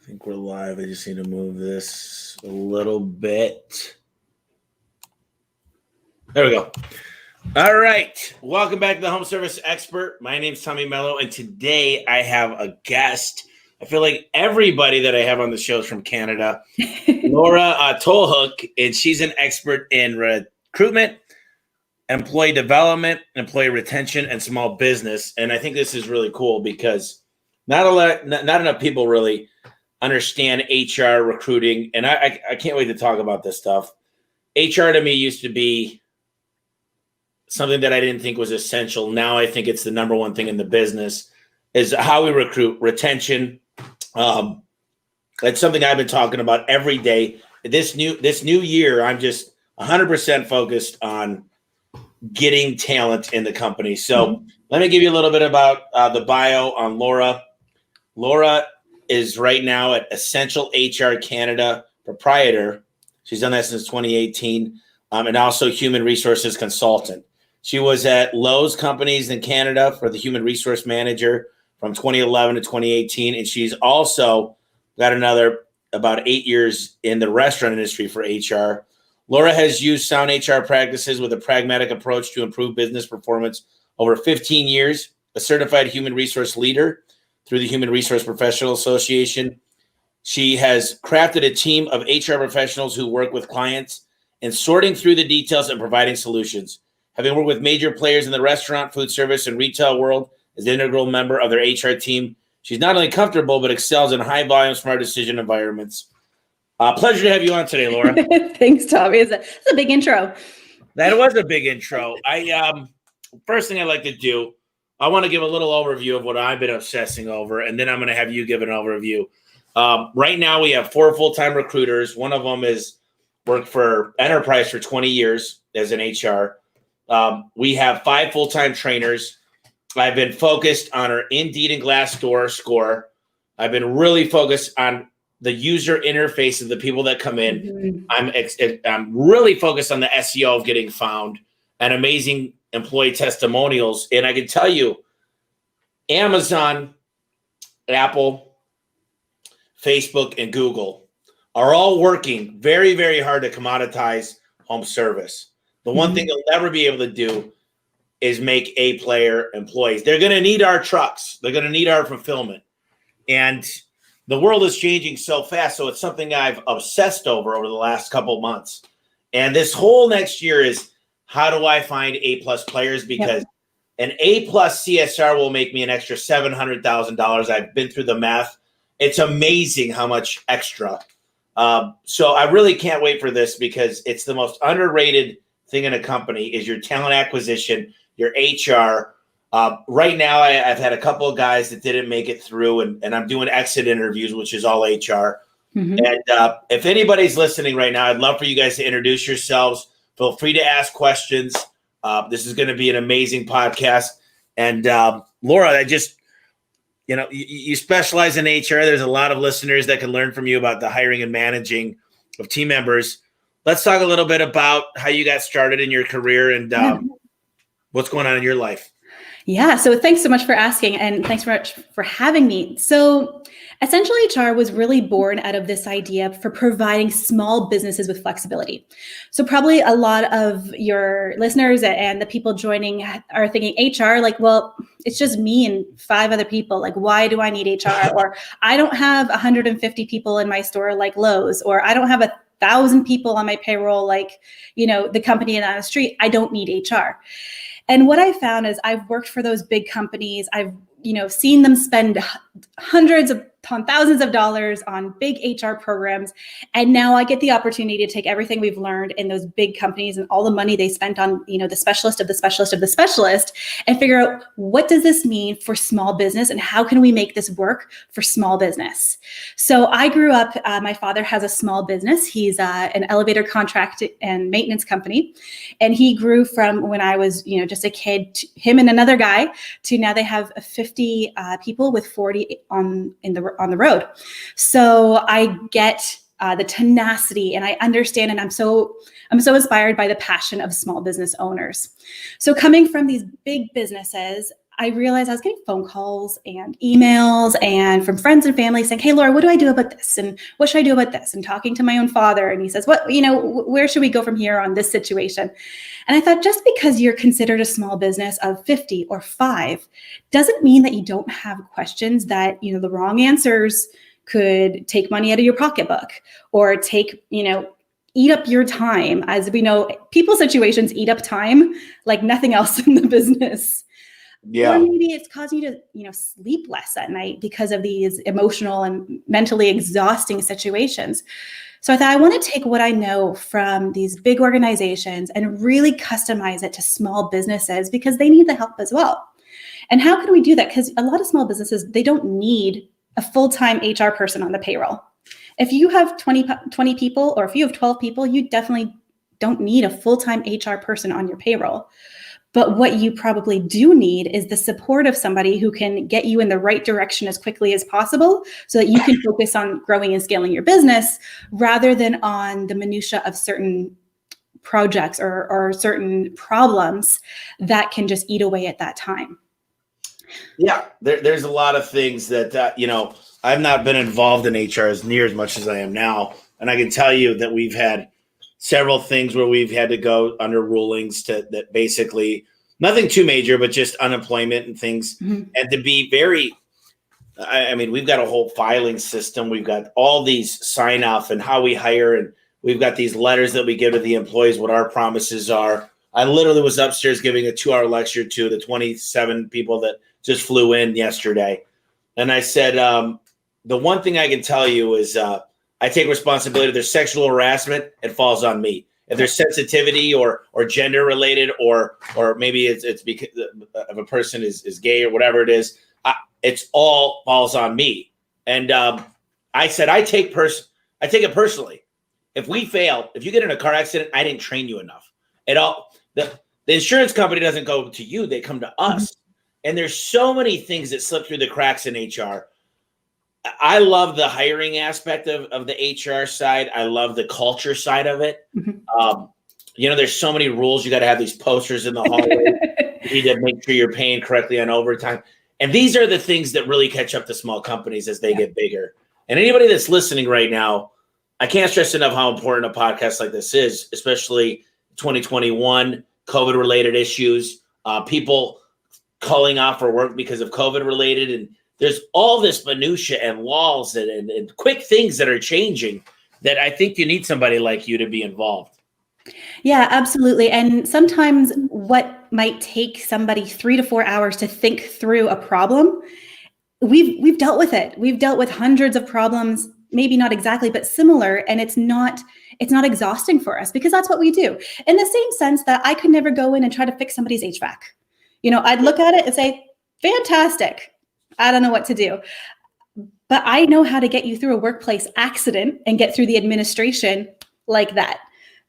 think we're live. I just need to move this a little bit. There we go. All right. Welcome back to the Home Service Expert. My name's Tommy Mello, and today I have a guest. I feel like everybody that I have on the show is from Canada. Laura Tolhoek, and she's an expert in recruitment, employee development, employee retention, and small business. And I think this is really cool because not enough people really understand HR recruiting. And I can't wait to talk about this stuff. HR to me used to be something that I didn't think was essential. Now I think it's the number one thing in the business is how we recruit, retention. That's something I've been talking about every day. This new year, I'm just 100% focused on getting talent in the company. So let me give you a little bit about the bio on Laura. Laura is right now at Essential HR Canada Proprietor. She's done that since 2018, and also human resources consultant. She was at Lowe's Companies in Canada for the human resource manager from 2011 to 2018, and she's also got another about 8 years in the restaurant industry for HR. Laura has used sound HR practices with a pragmatic approach to improve business performance over 15 years, a certified human resource leader through the Human Resource Professional Association. She has crafted a team of HR professionals who work with clients in sorting through the details and providing solutions. Having worked with major players in the restaurant, food service, and retail world as an integral member of their HR team, she's not only comfortable, but excels in high-volume, smart decision environments. Pleasure to have you on today, Laura. Thanks, Tommy. It's a big intro. That was a big intro. First thing I'd like to do, I want to give a little overview of what I've been obsessing over, and then I'm going to have you give an overview. Right now, we have 4 full-time recruiters. One of them is worked for Enterprise for 20 years as an HR. We have 5 full-time trainers. I've been focused on our Indeed and Glassdoor score. I've been really focused on the user interface of the people that come in. I'm really focused on the SEO of getting found and amazing employee testimonials. And I can tell you, Amazon, Apple, Facebook, and Google are all working very, very hard to commoditize home service. The one thing they'll never be able to do is make A-player employees. They're going to need our trucks. They're going to need our fulfillment. And the world is changing so fast, so it's something I've obsessed over the last couple of months. And this whole next year is, how do I find A-plus players? Because an A-plus CSR will make me an extra $700,000. I've been through the math. It's amazing how much extra. So I really can't wait for this because it's the most underrated thing in a company is your talent acquisition, your HR. Right now, I've had a couple of guys that didn't make it through, and I'm doing exit interviews, which is all HR. And if anybody's listening right now, I'd love for you guys to introduce yourselves. Feel free to ask questions. This is going to be an amazing podcast. And Laura, I just, you specialize in HR. There's a lot of listeners that can learn from you about the hiring and managing of team members. Let's talk a little bit about how you got started in your career and what's going on in your life. Yeah. So thanks so much for asking, and thanks very much for having me. So Essential HR was really born out of this idea for providing small businesses with flexibility. So probably a lot of your listeners and the people joining are thinking HR, like, well, it's just me and 5 other people. Like, why do I need HR? Or I don't have 150 people in my store like Lowe's, or I don't have 1,000 people on my payroll like, the company on the street. I don't need HR. And what I found is I've worked for those big companies. I've, seen them spend hundreds upon thousands of dollars on big HR programs. And now I get the opportunity to take everything we've learned in those big companies and all the money they spent on, the specialist of the specialist of the specialist, and figure out, what does this mean for small business and how can we make this work for small business? So I grew up, my father has a small business. He's an elevator contract and maintenance company. And he grew from when I was, just a kid, him and another guy, to now they have 50 people with 40 on the road. So I get the tenacity, and I understand, and I'm so inspired by the passion of small business owners. So coming from these big businesses, I realized I was getting phone calls and emails and from friends and family saying, hey, Laura, what do I do about this? And what should I do about this? And talking to my own father. And he says, where should we go from here on this situation? And I thought, just because you're considered a small business of 50 or 5 doesn't mean that you don't have questions that, the wrong answers could take money out of your pocketbook or eat up your time. As we know, people's situations eat up time like nothing else in the business. Yeah. Or maybe it's causing you to, sleep less at night because of these emotional and mentally exhausting situations. So I thought I want to take what I know from these big organizations and really customize it to small businesses because they need the help as well. And how can we do that? Because a lot of small businesses, they don't need a full-time HR person on the payroll. If you have 20 people or if you have 12 people, you definitely don't need a full-time HR person on your payroll. But what you probably do need is the support of somebody who can get you in the right direction as quickly as possible so that you can focus on growing and scaling your business rather than on the minutia of certain projects or certain problems that can just eat away at that time. Yeah, there's a lot of things that, I've not been involved in HR as much as I am now. And I can tell you that we've had several things where we've had to go under rulings that basically nothing too major, but just unemployment and things. Mm-hmm. And to be very, we've got a whole filing system. We've got all these sign off and how we hire. And we've got these letters that we give to the employees, what our promises are. I literally was upstairs giving a 2-hour lecture to the 27 people that just flew in yesterday. And I said, the one thing I can tell you is, I take responsibility. If there's sexual harassment, it falls on me. If there's sensitivity or gender related, or maybe it's because if a person is gay or whatever it is, it's all falls on me. And I said I take it personally. If we fail, if you get in a car accident, I didn't train you enough. The insurance company doesn't go to you; they come to us. Mm-hmm. And there's so many things that slip through the cracks in HR. I love the hiring aspect of the HR side. I love the culture side of it. Mm-hmm. There's so many rules. You got to have these posters in the hallway. You need to make sure you're paying correctly on overtime. And these are the things that really catch up to small companies as they get bigger. And anybody that's listening right now, I can't stress enough how important a podcast like this is, especially 2021, COVID-related issues, people calling off for work because of COVID-related, and there's all this minutia and laws and quick things that are changing that I think you need somebody like you to be involved. Yeah, absolutely. And sometimes what might take somebody 3 to 4 hours to think through a problem, we've dealt with it. We've dealt with hundreds of problems, maybe not exactly, but similar. And it's not exhausting for us because that's what we do. In the same sense that I could never go in and try to fix somebody's HVAC. I'd look at it and say, fantastic. I don't know what to do, but I know how to get you through a workplace accident and get through the administration like that.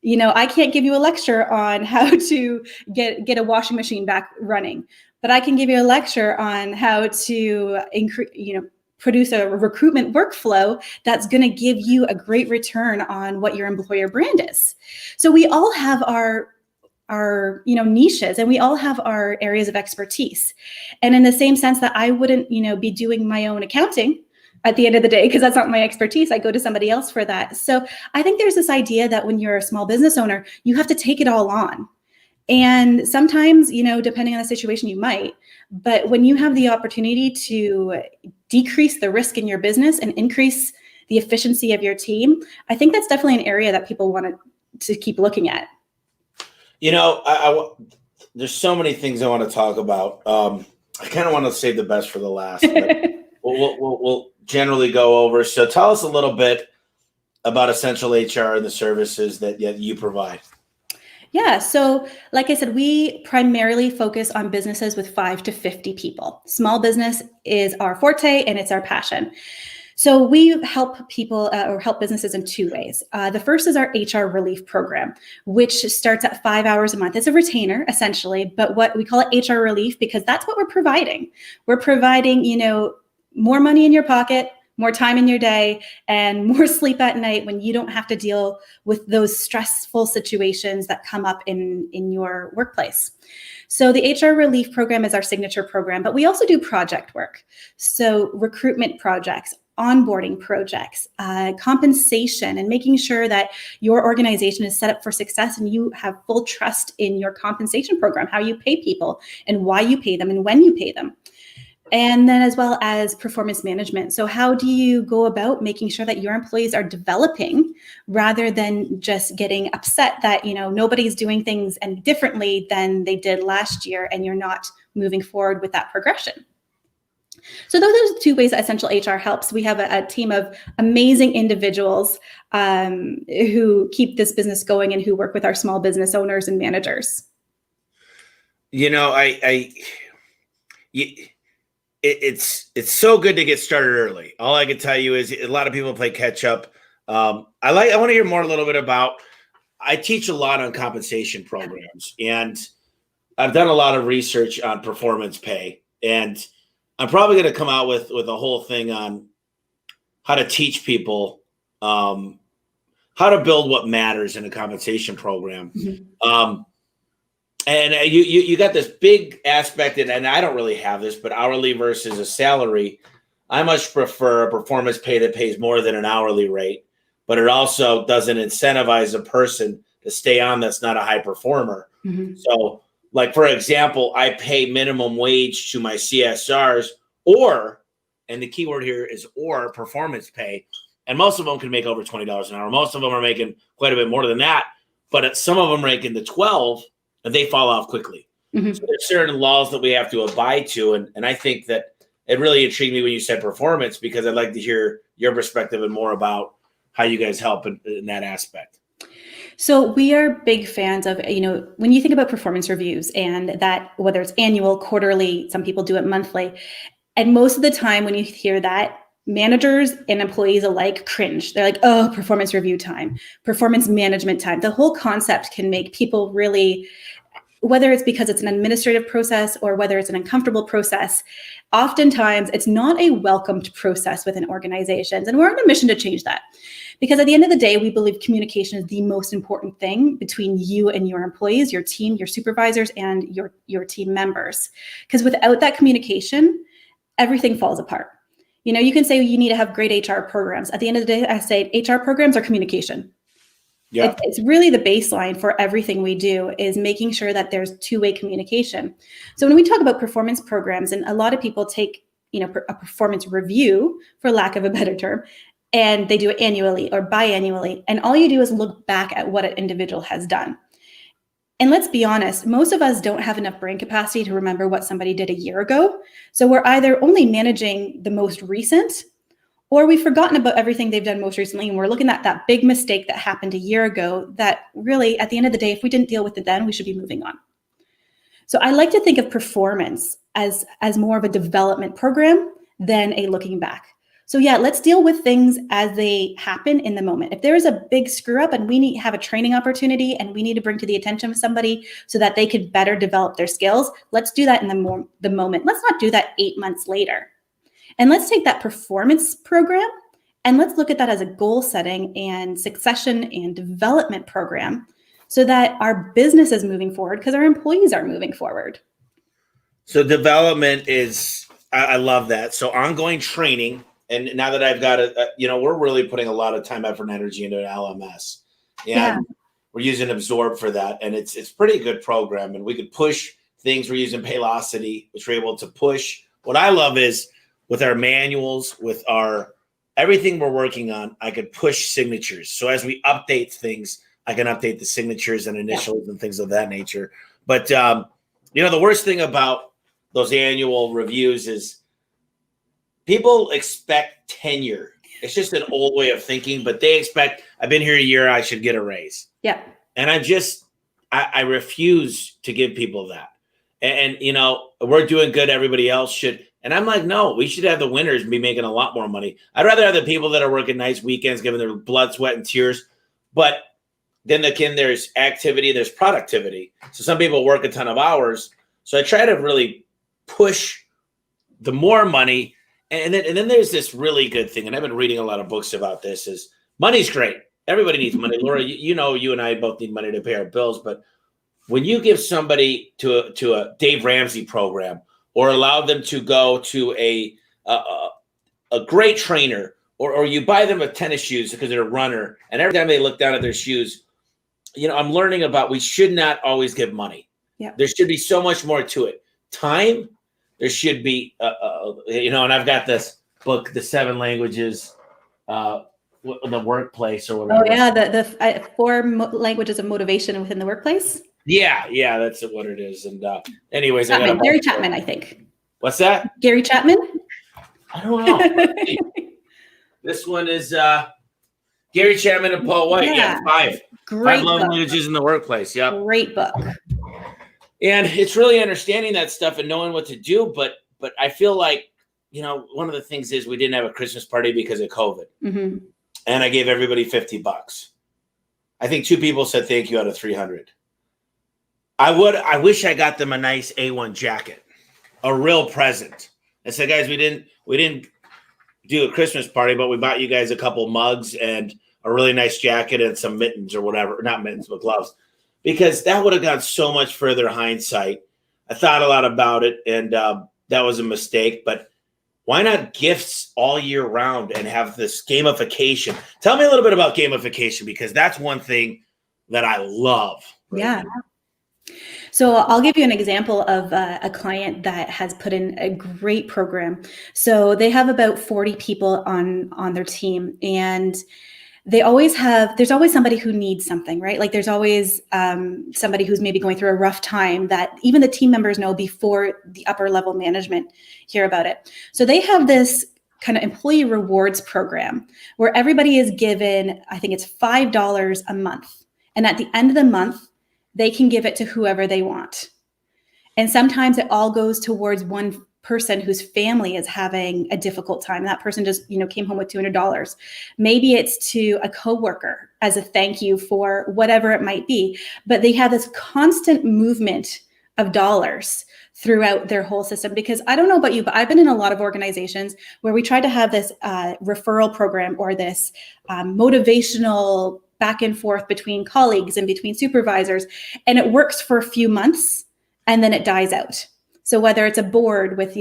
I can't give you a lecture on how to get a washing machine back running, but I can give you a lecture on how to produce a recruitment workflow that's going to give you a great return on what your employer brand is. So we all have our niches, and we all have our areas of expertise. And in the same sense that I wouldn't, be doing my own accounting at the end of the day, because that's not my expertise. I go to somebody else for that. So I think there's this idea that when you're a small business owner, you have to take it all on. And sometimes, depending on the situation, you might, but when you have the opportunity to decrease the risk in your business and increase the efficiency of your team, I think that's definitely an area that people want to keep looking at. There's so many things I want to talk about. I kind of want to save the best for the last. But we'll generally go over. So tell us a little bit about Essential HR and the services that you provide. Yeah. So like I said, we primarily focus on businesses with 5 to 50 people. Small business is our forte and it's our passion. So we help people or help businesses in 2 ways. The first is our HR relief program, which starts at 5 hours a month. It's a retainer essentially, but what we call it HR relief because that's what we're providing. We're providing, more money in your pocket, more time in your day and more sleep at night when you don't have to deal with those stressful situations that come up in your workplace. So the HR Relief Program is our signature program, but we also do project work. So recruitment projects, onboarding projects, compensation, and making sure that your organization is set up for success and you have full trust in your compensation program, how you pay people and why you pay them and when you pay them. And then as well as performance management. So how do you go about making sure that your employees are developing rather than just getting upset that, nobody's doing things and differently than they did last year and you're not moving forward with that progression? So those are the two ways that Essential HR helps. We have a team of amazing individuals who keep this business going and who work with our small business owners and managers. It's so good to get started early. All I can tell you is a lot of people play catch up. I want to hear more a little bit about. I teach a lot on compensation programs, and I've done a lot of research on performance pay, and I'm probably going to come out with a whole thing on how to teach people how to build what matters in a compensation program. Mm-hmm. And you got this big aspect, and I don't really have this, but hourly versus a salary. I much prefer a performance pay that pays more than an hourly rate, but it also doesn't incentivize a person to stay on that's not a high performer. Mm-hmm. So, like, for example, I pay minimum wage to my CSRs and the key word here is or performance pay. And most of them can make over $20 an hour. Most of them are making quite a bit more than that, but some of them rank in the 12 and they fall off quickly. Mm-hmm. So there's certain laws that we have to abide to. And I think that it really intrigued me when you said performance, because I'd like to hear your perspective and more about how you guys help in that aspect. So we are big fans of, when you think about performance reviews and that, whether it's annual, quarterly, some people do it monthly. And most of the time when you hear that, managers and employees alike cringe. They're like, oh, performance review time, performance management time. The whole concept can make people really, whether it's because it's an administrative process or whether it's an uncomfortable process, oftentimes it's not a welcomed process within organizations. And we're on a mission to change that. Because at the end of the day, we believe communication is the most important thing between you and your employees, your team, your supervisors, and your team members. Because without that communication, everything falls apart. You can say you need to have great HR programs. At the end of the day, I say HR programs are communication. Yeah. It's really the baseline for everything we do is making sure that there's two-way communication. So when we talk about performance programs, and a lot of people take, a performance review, for lack of a better term, and they do it annually or biannually. And all you do is look back at what an individual has done. And let's be honest, most of us don't have enough brain capacity to remember what somebody did a year ago. So we're either only managing the most recent, or we've forgotten about everything they've done most recently. And we're looking at that big mistake that happened a year ago that really, at the end of the day, if we didn't deal with it then, we should be moving on. So I like to think of performance as more of a development program than a looking back. So yeah, let's deal with things as they happen in the moment. If there is a big screw up and we have a training opportunity and we need to bring to the attention of somebody so that they could better develop their skills, let's do that in the moment. Let's not do that 8 months later. And let's take that performance program and let's look at that as a goal setting and succession and development program so that our business is moving forward because our employees are moving forward. So development is, I love that. So ongoing training. And now that I've got it, we're really putting a lot of time, effort, and energy into an LMS. And we're using Absorb for that. And it's a pretty good program. And we could push things. We're using Paylocity, which we're able to push. What I love is with our manuals, with our everything we're working on, I could push signatures. So as we update things, I can update the signatures and initials and things of that nature. But, the worst thing about those annual reviews is people expect tenure. It's just an old way of thinking, but they expect, I've been here a year, I should get a raise. Yeah. And I refuse to give people that. And we're doing good, everybody else should. And I'm like, no, we should have the winners be making a lot more money. I'd rather have the people that are working nights, weekends, giving their blood, sweat, and tears. But then again, there's activity, there's productivity. So some people work a ton of hours. So I try to really push the more money And then there's this really good thing, and I've been reading a lot of books about this, is money's great. Everybody needs money. Laura, you know, you and I both need money to pay our bills, but when you give somebody to a Dave Ramsey program, or allow them to go to a great trainer, or you buy them a tennis shoes because they're a runner, and every time they look down at their shoes, you know, I'm learning about, we should not always give money. Yeah. There should be so much more to it. Time, there should be, you know, and I've got this book, The 7 Languages, in the workplace or whatever. Oh yeah, the 4 languages of motivation within the workplace. Yeah, that's what it is. And anyways, Gary Chapman, I think. What's that? Gary Chapman? I don't know. This one is Gary Chapman and Paul White. Yeah, 5. Great 5 love languages in the workplace. Yeah. Great book. And it's really understanding that stuff and knowing what to do. But I feel like, you know, one of the things is we didn't have a Christmas party because of COVID. Mm-hmm. And I gave everybody $50. I think 2 people said thank you out of 300. I wish I got them a nice A1 jacket, a real present. I said, guys, we didn't do a Christmas party, but we bought you guys a couple mugs and a really nice jacket and some mittens or whatever. Not mittens, but gloves. Because that would have gone so much further hindsight. I thought a lot about it, and that was a mistake. But why not gifts all year round and have this gamification? Tell me a little bit about gamification, because that's one thing that I love. Right? Yeah. So I'll give you an example of a client that has put in a great program. So they have about 40 people on their team, and there's always somebody who needs something, right? Like there's always somebody who's maybe going through a rough time that even the team members know before the upper level management hear about it. So they have this kind of employee rewards program where everybody is given, I think it's $5 a month. And at the end of the month, they can give it to whoever they want. And sometimes it all goes towards one person whose family is having a difficult time. That person just, came home with $200. Maybe it's to a coworker as a thank you for whatever it might be. But they have this constant movement of dollars throughout their whole system. Because I don't know about you, but I've been in a lot of organizations where we try to have this referral program or this motivational back and forth between colleagues and between supervisors. And it works for a few months and then it dies out. So whether it's a board with,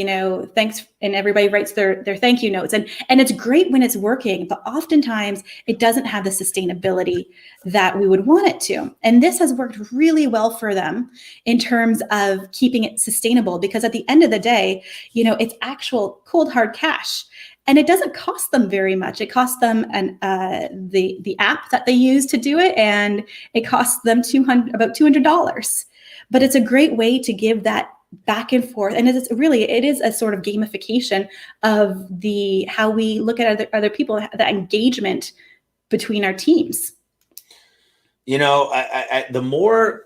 thanks, and everybody writes their thank you notes, and it's great when it's working, but oftentimes it doesn't have the sustainability that we would want it to. And this has worked really well for them in terms of keeping it sustainable, because at the end of the day, it's actual cold hard cash. And it doesn't cost them very much. It costs them the app that they use to do it, and it costs them about $200. But it's a great way to give that back and forth, and it is a sort of gamification of how we look at other people, the engagement between our teams. The more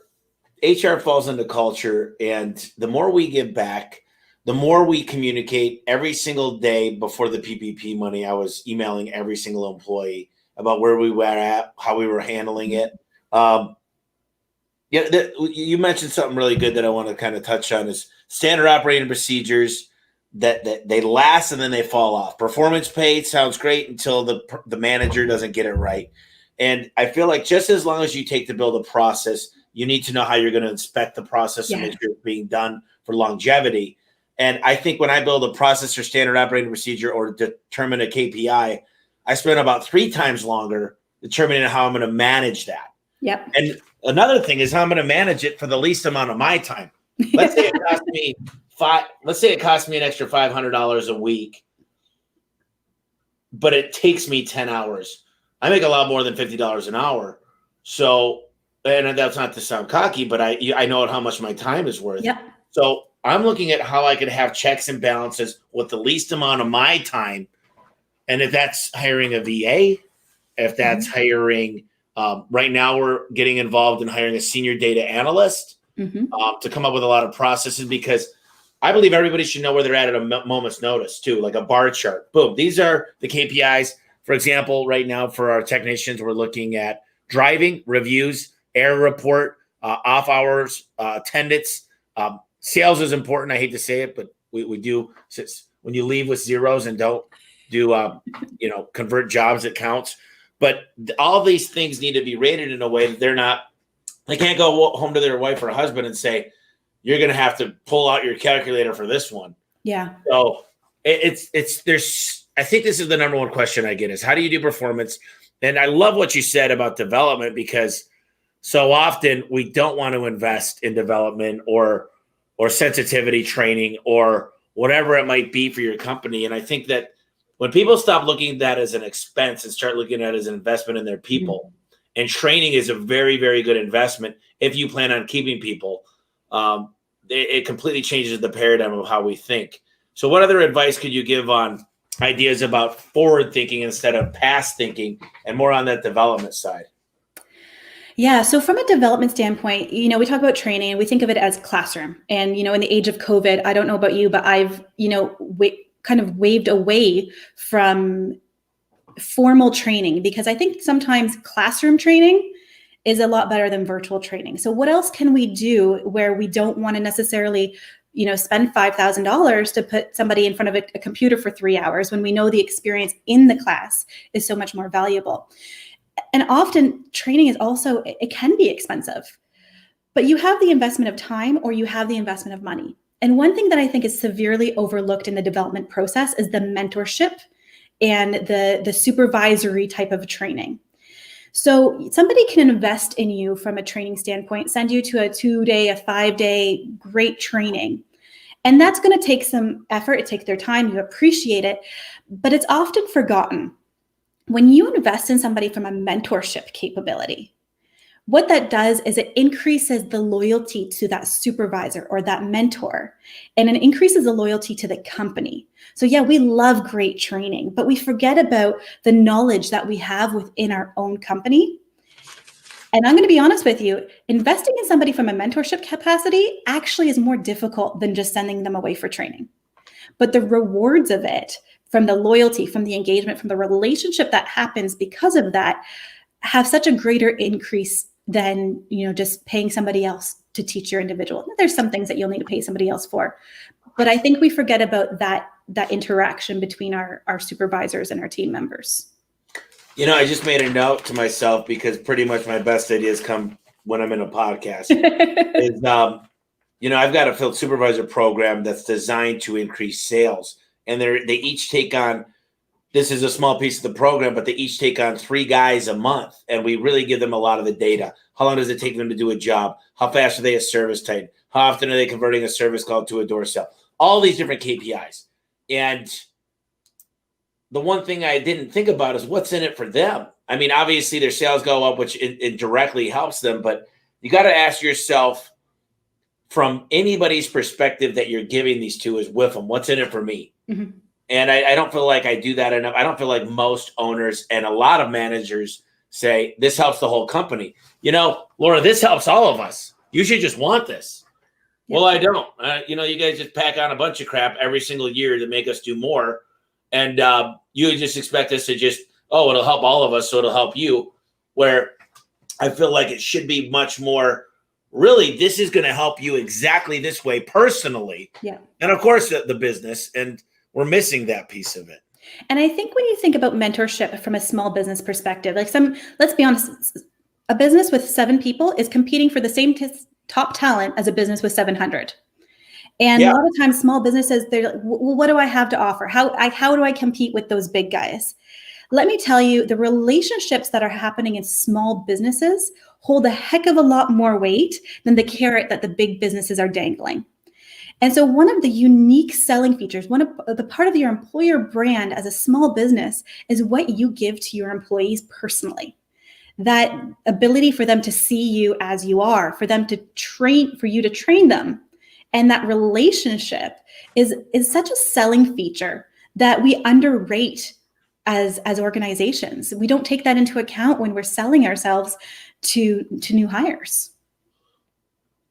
HR falls into culture, and the more we give back, the more we communicate. Every single day before the PPP money, I was emailing every single employee about where we were at, how we were handling it. You mentioned something really good that I want to kind of touch on is standard operating procedures that they last and then they fall off. Performance pay sounds great until the manager doesn't get it right. And I feel like just as long as you take to build a process, you need to know how you're going to inspect the process and make sure it's being done for longevity. And I think when I build a process or standard operating procedure or determine a KPI, I spend about 3 times longer determining how I'm going to manage that. Yep. And another thing is how I'm going to manage it for the least amount of my time. Let's say it costs me an extra $500 a week, but it takes me 10 hours. I make a lot more than $50 an hour. So, and that's not to sound cocky, but I know how much my time is worth. Yep. So I'm looking at how I could have checks and balances with the least amount of my time. And if that's hiring a VA, if that's hiring, right now we're getting involved in hiring a senior data analyst to come up with a lot of processes, because I believe everybody should know where they're at a moment's notice too, like a bar chart. Boom. These are the KPIs. For example, right now for our technicians, we're looking at driving, reviews, air report, off hours, attendance. Sales is important. I hate to say it, but we do. when you leave with zeros and don't do, convert jobs, it counts. But all these things need to be rated in a way that they can't go home to their wife or husband and say, you're going to have to pull out your calculator for this one. Yeah. So I think this is the number one question I get is, how do you do performance? And I love what you said about development, because so often we don't want to invest in development or sensitivity training or whatever it might be for your company. And I think that when people stop looking at that as an expense and start looking at it as an investment in their people, and training is a very, very good investment if you plan on keeping people, it completely changes the paradigm of how we think. So what other advice could you give on ideas about forward thinking instead of past thinking, and more on that development side? Yeah. So from a development standpoint, we talk about training and we think of it as classroom. And, in the age of COVID, I don't know about you, but I've, kind of waved away from formal training, because I think sometimes classroom training is a lot better than virtual training. So what else can we do where we don't want to necessarily, spend $5,000 to put somebody in front of a computer for 3 hours when we know the experience in the class is so much more valuable? And often training is also, it can be expensive, but you have the investment of time or you have the investment of money. And one thing that I think is severely overlooked in the development process is the mentorship and the supervisory type of training. So somebody can invest in you from a training standpoint, send you to a 2-day, a 5-day great training. And that's going to take some effort. It takes their time. You appreciate it, but it's often forgotten. When you invest in somebody from a mentorship capability, what that does is it increases the loyalty to that supervisor or that mentor, and it increases the loyalty to the company. So yeah, we love great training, but we forget about the knowledge that we have within our own company. And I'm going to be honest with you, investing in somebody from a mentorship capacity actually is more difficult than just sending them away for training. But the rewards of it, from the loyalty, from the engagement, from the relationship that happens because of that, have such a greater increase than, just paying somebody else to teach your individual. There's some things that you'll need to pay somebody else for, but I think we forget about that interaction between our supervisors and our team members. I just made a note to myself, because pretty much my best ideas come when I'm in a podcast. I've got a field supervisor program that's designed to increase sales, and they each take on, this is a small piece of the program, but they each take on 3 guys a month, and we really give them a lot of the data. How long does it take them to do a job? How fast are they a service type? How often are they converting a service call to a door sale? All these different KPIs. And the one thing I didn't think about is what's in it for them. I mean, obviously their sales go up, which it directly helps them, but you got to ask yourself, from anybody's perspective that you're giving these to, is with them, what's in it for me? Mm-hmm. And I don't feel like I do that enough. I don't feel like most owners and a lot of managers say, this helps the whole company. Laura, this helps all of us. You should just want this. Yeah. Well, I don't. You guys just pack on a bunch of crap every single year to make us do more. And you just expect us to just, it'll help all of us, so it'll help you. Where I feel like it should be much more, really, this is going to help you exactly this way personally. Yeah. And of course, the business. And we're missing that piece of it. And I think when you think about mentorship from a small business perspective, let's be honest, a business with 7 people is competing for the same top talent as a business with 700. And a lot of times small businesses, they're like, well, what do I have to offer? How do I compete with those big guys? Let me tell you, the relationships that are happening in small businesses hold a heck of a lot more weight than the carrot that the big businesses are dangling. And so one of the unique selling features, one of the part of your employer brand as a small business, is what you give to your employees personally. That ability for them to see you as you are, for you to train them. And that relationship is such a selling feature that we underrate as organizations. We don't take that into account when we're selling ourselves to new hires.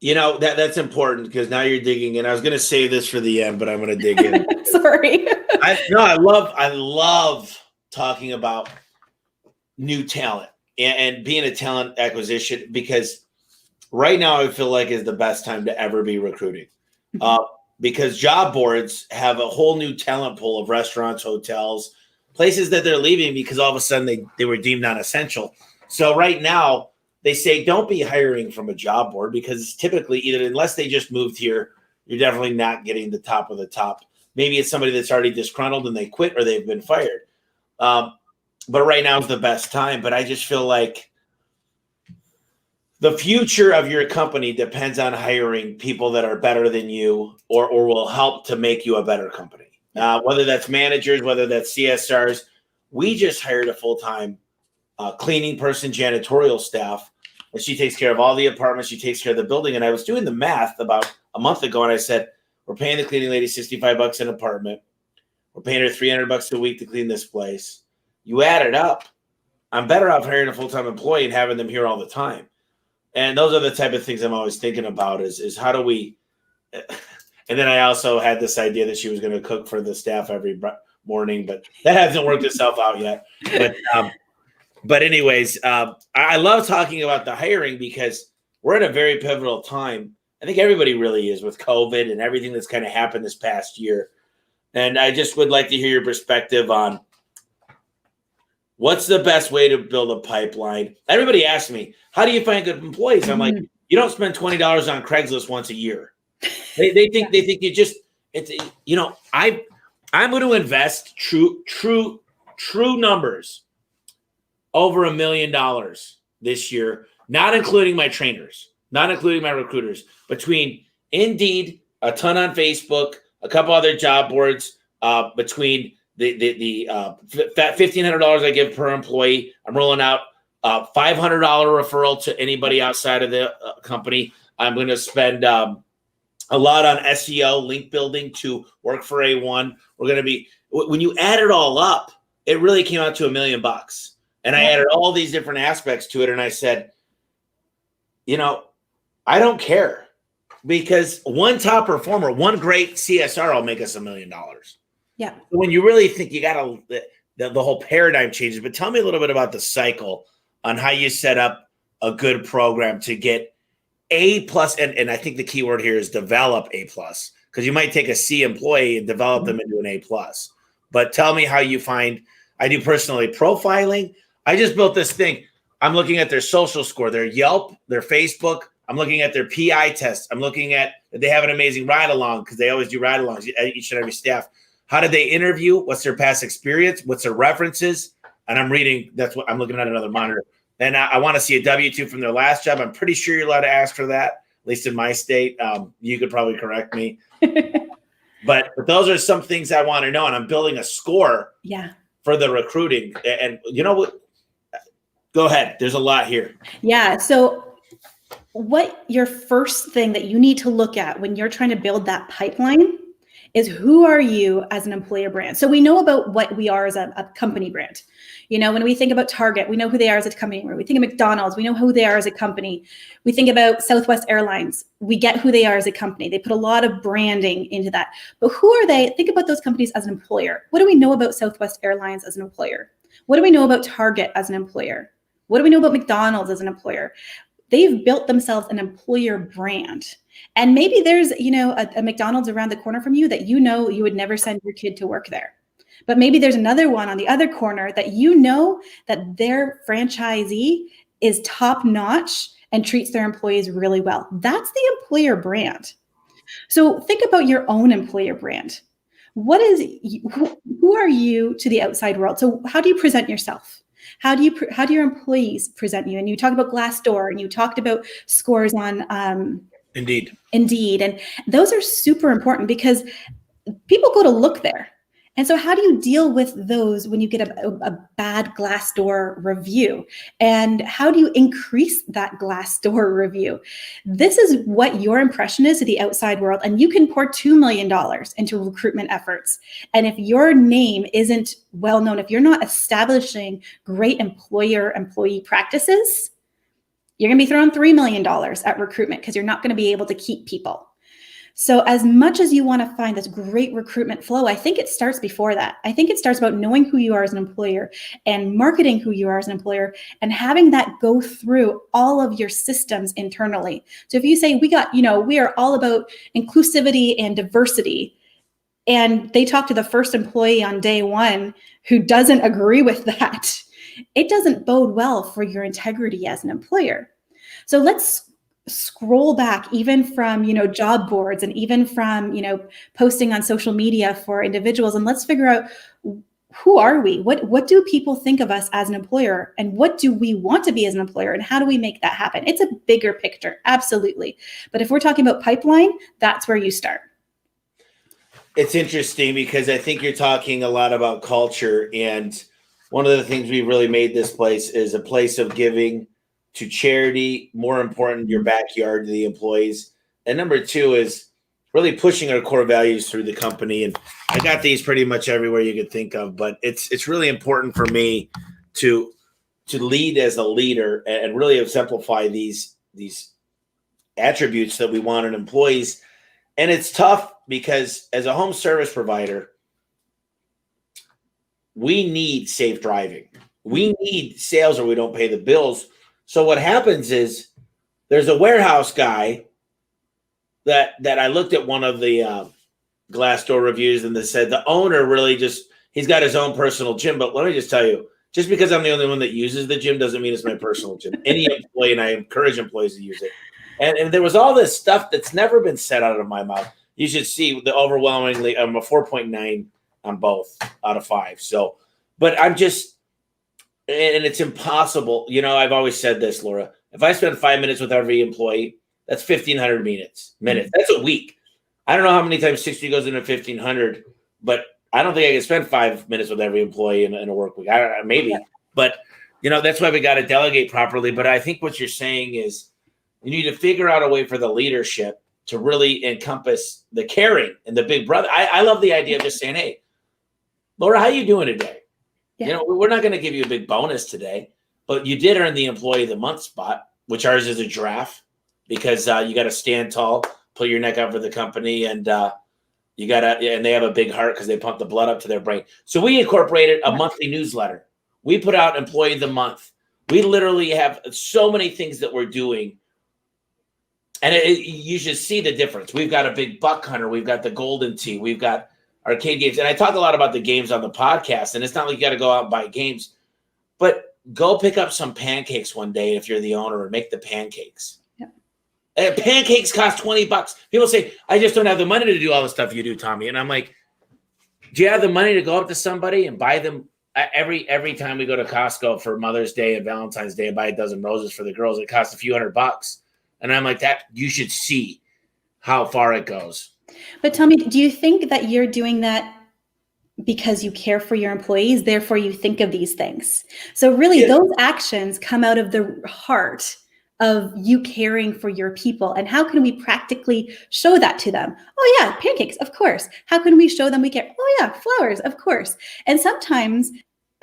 That's important, because now you're digging in. I was going to save this for the end, but I'm going to dig in. Sorry. I love talking about new talent and being a talent acquisition, because right now I feel like is the best time to ever be recruiting. because job boards have a whole new talent pool of restaurants, hotels, places that they're leaving because all of a sudden they were deemed non-essential. So right now they say don't be hiring from a job board because it's typically either, unless they just moved here, you're definitely not getting the top of the top. Maybe it's somebody that's already disgruntled and they quit or they've been fired. But right now is the best time. But I just feel like the future of your company depends on hiring people that are better than you or will help to make you a better company. Whether that's managers, whether that's CSRs. We just hired a full-time cleaning person, janitorial staff, and she takes care of all the apartments. She takes care of the building. And I was doing the math about a month ago, and I said, we're paying the cleaning lady $65 an apartment. We're paying her $300 a week to clean this place. You add it up, I'm better off hiring a full-time employee and having them here all the time. And those are the type of things I'm always thinking about is how do we, and then I also had this idea that she was going to cook for the staff every morning, but that hasn't worked itself out yet. But anyways, I love talking about the hiring because we're at a very pivotal time. I think everybody really is with COVID and everything that's kind of happened this past year. And I just would like to hear your perspective on what's the best way to build a pipeline. Everybody asks me, how do you find good employees? I'm like, you don't spend $20 on Craigslist once a year. They think you just, it's, you know, I'm going to invest true numbers over $1 million this year, not including my trainers, not including my recruiters, between Indeed, a ton on Facebook, a couple other job boards, between the $1,500 I give per employee. I'm rolling out $500 referral to anybody outside of the company. I'm going to spend a lot on SEO, link building to work for A1. We're going to be, when you add it all up, it really came out to $1 million. And I added all these different aspects to it. And I said, you know, I don't care because one top performer, one great CSR will make us $1 million. Yeah. When you really think you got to, the whole paradigm changes. But tell me a little bit about the cycle on how you set up a good program to get A+. And I think the key word here is develop A+, because you might take a C employee and develop them into an A+. But tell me how you find, I do personally profiling. I just built this thing. I'm looking at their social score, their Yelp, their Facebook. I'm looking at their PI test. I'm looking at, they have an amazing ride along because they always do ride alongs at each and every staff. How did they interview? What's their past experience? What's their references? And I'm reading, that's what I'm looking at another monitor. And I want to see a W-2 from their last job. I'm pretty sure you're allowed to ask for that, at least in my state. You could probably correct me. But those are some things I want to know. And I'm building a score for the recruiting. And you know what? Go ahead. There's a lot here. Yeah. So what your first thing that you need to look at when you're trying to build that pipeline is who are you as an employer brand? So we know about what we are as a company brand. You know, when we think about Target, we know who they are as a company. When we think of McDonald's, we know who they are as a company. We think about Southwest Airlines, we get who they are as a company. They put a lot of branding into that. But who are they? Think about those companies as an employer. What do we know about Southwest Airlines as an employer? What do we know about Target as an employer? What do we know about McDonald's as an employer? They've built themselves an employer brand. And maybe there's, you know, a McDonald's around the corner from you that you know you would never send your kid to work there. But maybe there's another one on the other corner that you know that their franchisee is top notch and treats their employees really well. That's the employer brand. So think about your own employer brand. What is, who are you to the outside world? So how do you present yourself? How do your employees present you? And you talk about Glassdoor and you talked about scores on Indeed. And those are super important because people go to look there. And so how do you deal with those when you get a bad Glassdoor review? And how do you increase that Glassdoor review? This is what your impression is to the outside world. And you can pour $2 million into recruitment efforts. And if your name isn't well known, if you're not establishing great employer-employee practices, you're going to be throwing $3 million at recruitment because you're not going to be able to keep people. So as much as you want to find this great recruitment flow, I think it starts before that. I think it starts about knowing who you are as an employer and marketing who you are as an employer and having that go through all of your systems internally. So if you say we are all about inclusivity and diversity, and they talk to the first employee on day one who doesn't agree with that, it doesn't bode well for your integrity as an employer. So let's scroll back even from, job boards and even from, posting on social media for individuals. And let's figure out, who are we? What do people think of us as an employer? And what do we want to be as an employer? And how do we make that happen? It's a bigger picture. Absolutely. But if we're talking about pipeline, that's where you start. It's interesting because I think you're talking a lot about culture. And one of the things we really made this place is a place of giving to charity, more important, your backyard to the employees. And number two is really pushing our core values through the company. And I got these pretty much everywhere you could think of, but it's really important for me to lead as a leader and really exemplify these attributes that we want in employees. And it's tough because as a home service provider, we need safe driving. We need sales or we don't pay the bills. So what happens is there's a warehouse guy that I looked at one of the Glassdoor reviews and they said the owner really he's got his own personal gym. But let me just tell you, just because I'm the only one that uses the gym doesn't mean it's my personal gym. Any employee, and I encourage employees to use it. And there was all this stuff that's never been said out of my mouth. You should see the overwhelmingly, I'm a 4.9 on both out of 5. So, but I'm just, and it's impossible. I've always said this, Laura, if I spend 5 minutes with every employee, that's 1,500 minutes. That's a week. I don't know how many times 60 goes into 1,500, but I don't think I can spend 5 minutes with every employee in a work week. I don't know, maybe, but that's why we got to delegate properly. But I think what you're saying is you need to figure out a way for the leadership to really encompass the caring and the big brother. I love the idea of just saying, hey, Laura, how you doing today? Yeah. We're not going to give you a big bonus today, but you did earn the employee of the month spot, which ours is a giraffe because you got to stand tall, pull your neck out for the company. And and they have a big heart because they pump the blood up to their brain. So we incorporated a monthly newsletter. We put out employee of the month. We literally have so many things that we're doing. And you should see the difference. We've got a big buck hunter. We've got the golden tee. We've got arcade games. And I talk a lot about the games on the podcast. And it's not like you got to go out and buy games. But go pick up some pancakes one day if you're the owner and make the pancakes. Yeah. Pancakes cost $20. People say, I just don't have the money to do all the stuff you do, Tommy. And I'm like, do you have the money to go up to somebody and buy them? Every time we go to Costco for Mother's Day and Valentine's Day and buy a dozen roses for the girls, it costs a few $100. And I'm like, that you should see how far it goes. But tell me, do you think that you're doing that because you care for your employees, therefore you think of these things? So really those actions come out of the heart of you caring for your people. And how can we practically show that to them? Oh yeah, pancakes, of course. How can we show them we care? Oh yeah, flowers, of course. And sometimes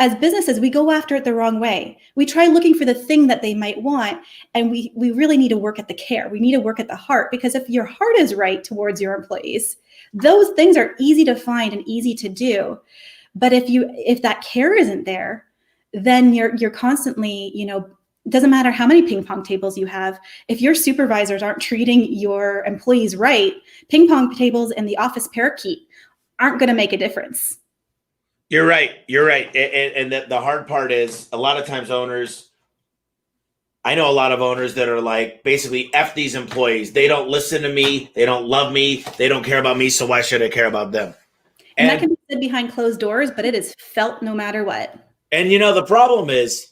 as businesses, we go after it the wrong way. We try looking for the thing that they might want, and we really need to work at the care. We need to work at the heart, because if your heart is right towards your employees, those things are easy to find and easy to do. But if that care isn't there, then you're constantly, it doesn't matter how many ping pong tables you have. If your supervisors aren't treating your employees right, ping pong tables and the office parakeet aren't going to make a difference. You're right. And the hard part is a lot of times I know a lot of owners that are like, basically, F these employees. They don't listen to me. They don't love me. They don't care about me. So why should I care about them? And that can be said behind closed doors, but it is felt no matter what. And the problem is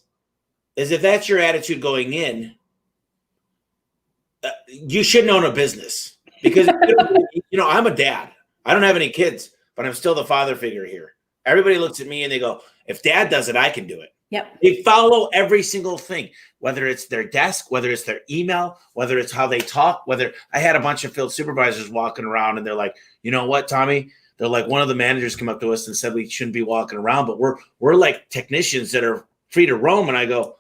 if that's your attitude going in, you shouldn't own a business, because, I'm a dad. I don't have any kids, but I'm still the father figure here. Everybody looks at me and they go, if dad does it, I can do it. Yep. They follow every single thing, whether it's their desk, whether it's their email, whether it's how they talk, I had a bunch of field supervisors walking around and they're like, you know what, Tommy? They're like, one of the managers came up to us and said we shouldn't be walking around, but we're like technicians that are free to roam. And I go,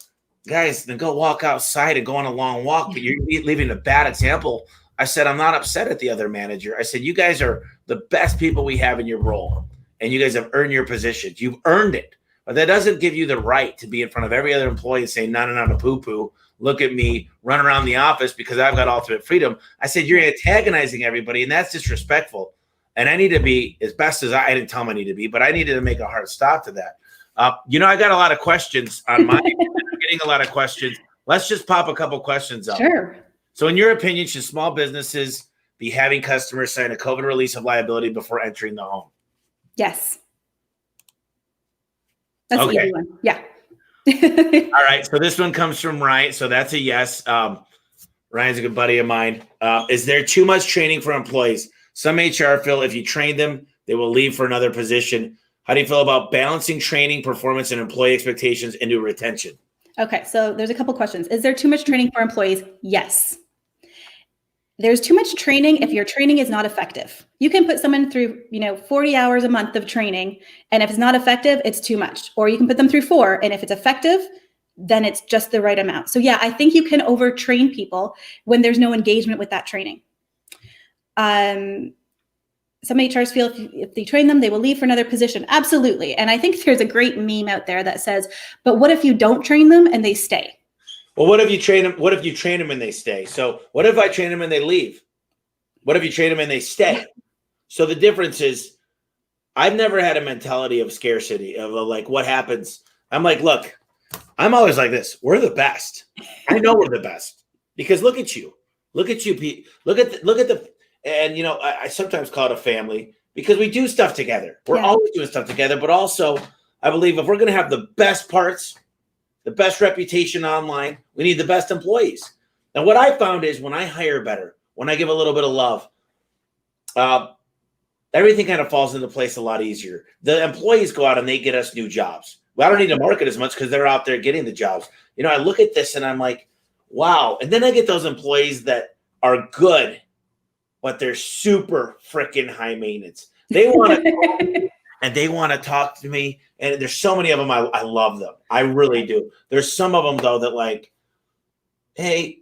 guys, then go walk outside and go on a long walk. But you're leaving a bad example I said, I'm not upset at the other manager. I said, you guys are the best people we have in your role, and you guys have earned your positions. You've earned it. But that doesn't give you the right to be in front of every other employee and say, no, poo-poo. Look at me, run around the office because I've got ultimate freedom. I said, you're antagonizing everybody, and that's disrespectful. And I need to be as best as I didn't tell him I need to be, but I needed to make a hard stop to that. I got a lot of questions on my getting a lot of questions. Let's just pop a couple questions up. Sure. So in your opinion, should small businesses be having customers sign a COVID release of liability before entering the home? Yes. That's okay. an easy one. Yeah. All right. So this one comes from Ryan. So that's a yes. Ryan's a good buddy of mine. Is there too much training for employees? Some HR feel if you train them, they will leave for another position. How do you feel about balancing training, performance, and employee expectations into retention? Okay. So there's a couple questions. Is there too much training for employees? Yes. There's too much training if your training is not effective. You can put someone through, 40 hours a month of training, and if it's not effective, it's too much. Or you can put them through 4, and if it's effective, then it's just the right amount. So yeah, I think you can overtrain people when there's no engagement with that training. Some HRs feel if they train them, they will leave for another position. Absolutely. And I think there's a great meme out there that says, but what if you don't train them and they stay? Well, what if you train them? What if you train them and they stay? So what if I train them and they leave? What if you train them and they stay? So the difference is I've never had a mentality of scarcity of like what happens. I'm like, look, I'm always like this. We're the best. I know we're the best because look at you, Pete. Look at the, and I sometimes call it a family because we do stuff together. We're always doing stuff together, but also I believe if we're going to have the best parts, the best reputation online, we need the best employees. And what I found is when I hire better, when I give a little bit of love, everything kind of falls into place a lot easier. The employees go out and they get us new jobs. Well, I don't need to market as much because they're out there getting the jobs. I look at this and I'm like, wow. And then I get those employees that are good, but they're super freaking high maintenance. They want to and they want to talk to me. And there's so many of them. I love them. I really do. There's some of them though that like, hey,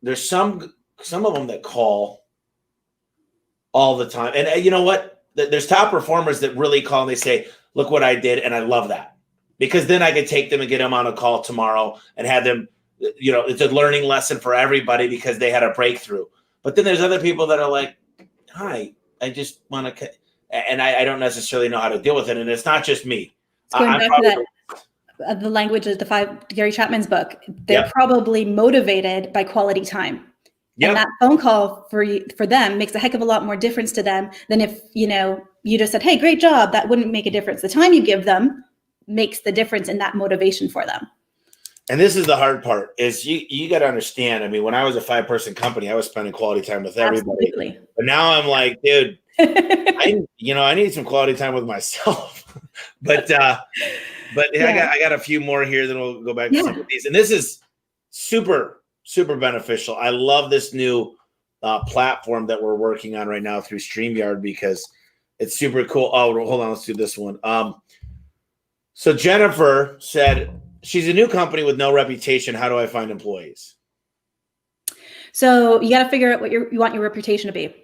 there's some of them that call all the time. And you know what? There's top performers that really call and they say, look what I did. And I love that because then I could take them and get them on a call tomorrow and have them, it's a learning lesson for everybody because they had a breakthrough. But then there's other people that are like, hi, I just want to, and I don't necessarily know how to deal with it. And it's not just me. Going back to that, the language of Gary Chapman's book, they're probably motivated by quality time. Yep. And that phone call for them makes a heck of a lot more difference to them than if, you just said, hey, great job. That wouldn't make a difference. The time you give them makes the difference in that motivation for them. And this is the hard part is you got to understand. I mean, when I was a 5-person company, I was spending quality time with everybody. Absolutely. But now I'm like, dude, I need some quality time with myself. but I got a few more here. Then we'll go back to some of these. And this is super, super beneficial. I love this new platform that we're working on right now through StreamYard because it's super cool. Oh, hold on. Let's do this one. So Jennifer said, she's a new company with no reputation. How do I find employees? So you got to figure out what you want your reputation to be.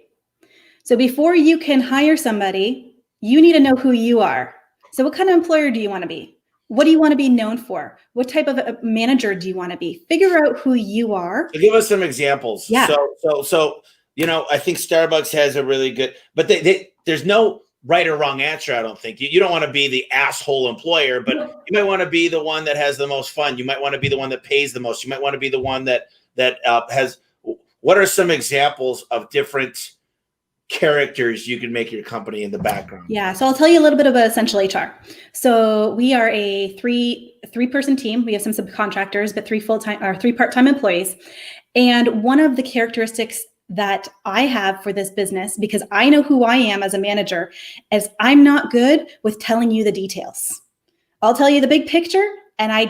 So before you can hire somebody, you need to know who you are. So what kind of employer do you want to be? What do you want to be known for? What type of a manager do you want to be? Figure out who you are. So give us some examples. Yeah. So I think Starbucks has a really good, but there's no right or wrong answer. I don't think you don't want to be the asshole employer, but you might want to be the one that has the most fun. You might want to be the one that pays the most. You might want to be the one that has. What are some examples of different characters you can make your company in the background? Yeah, so I'll tell you a little bit about Essential HR. So we are a three-person team. We have some subcontractors, but 3 part-time employees. And one of the characteristics that I have for this business, because I know who I am as a manager, is I'm not good with telling you the details. I'll tell you the big picture, and I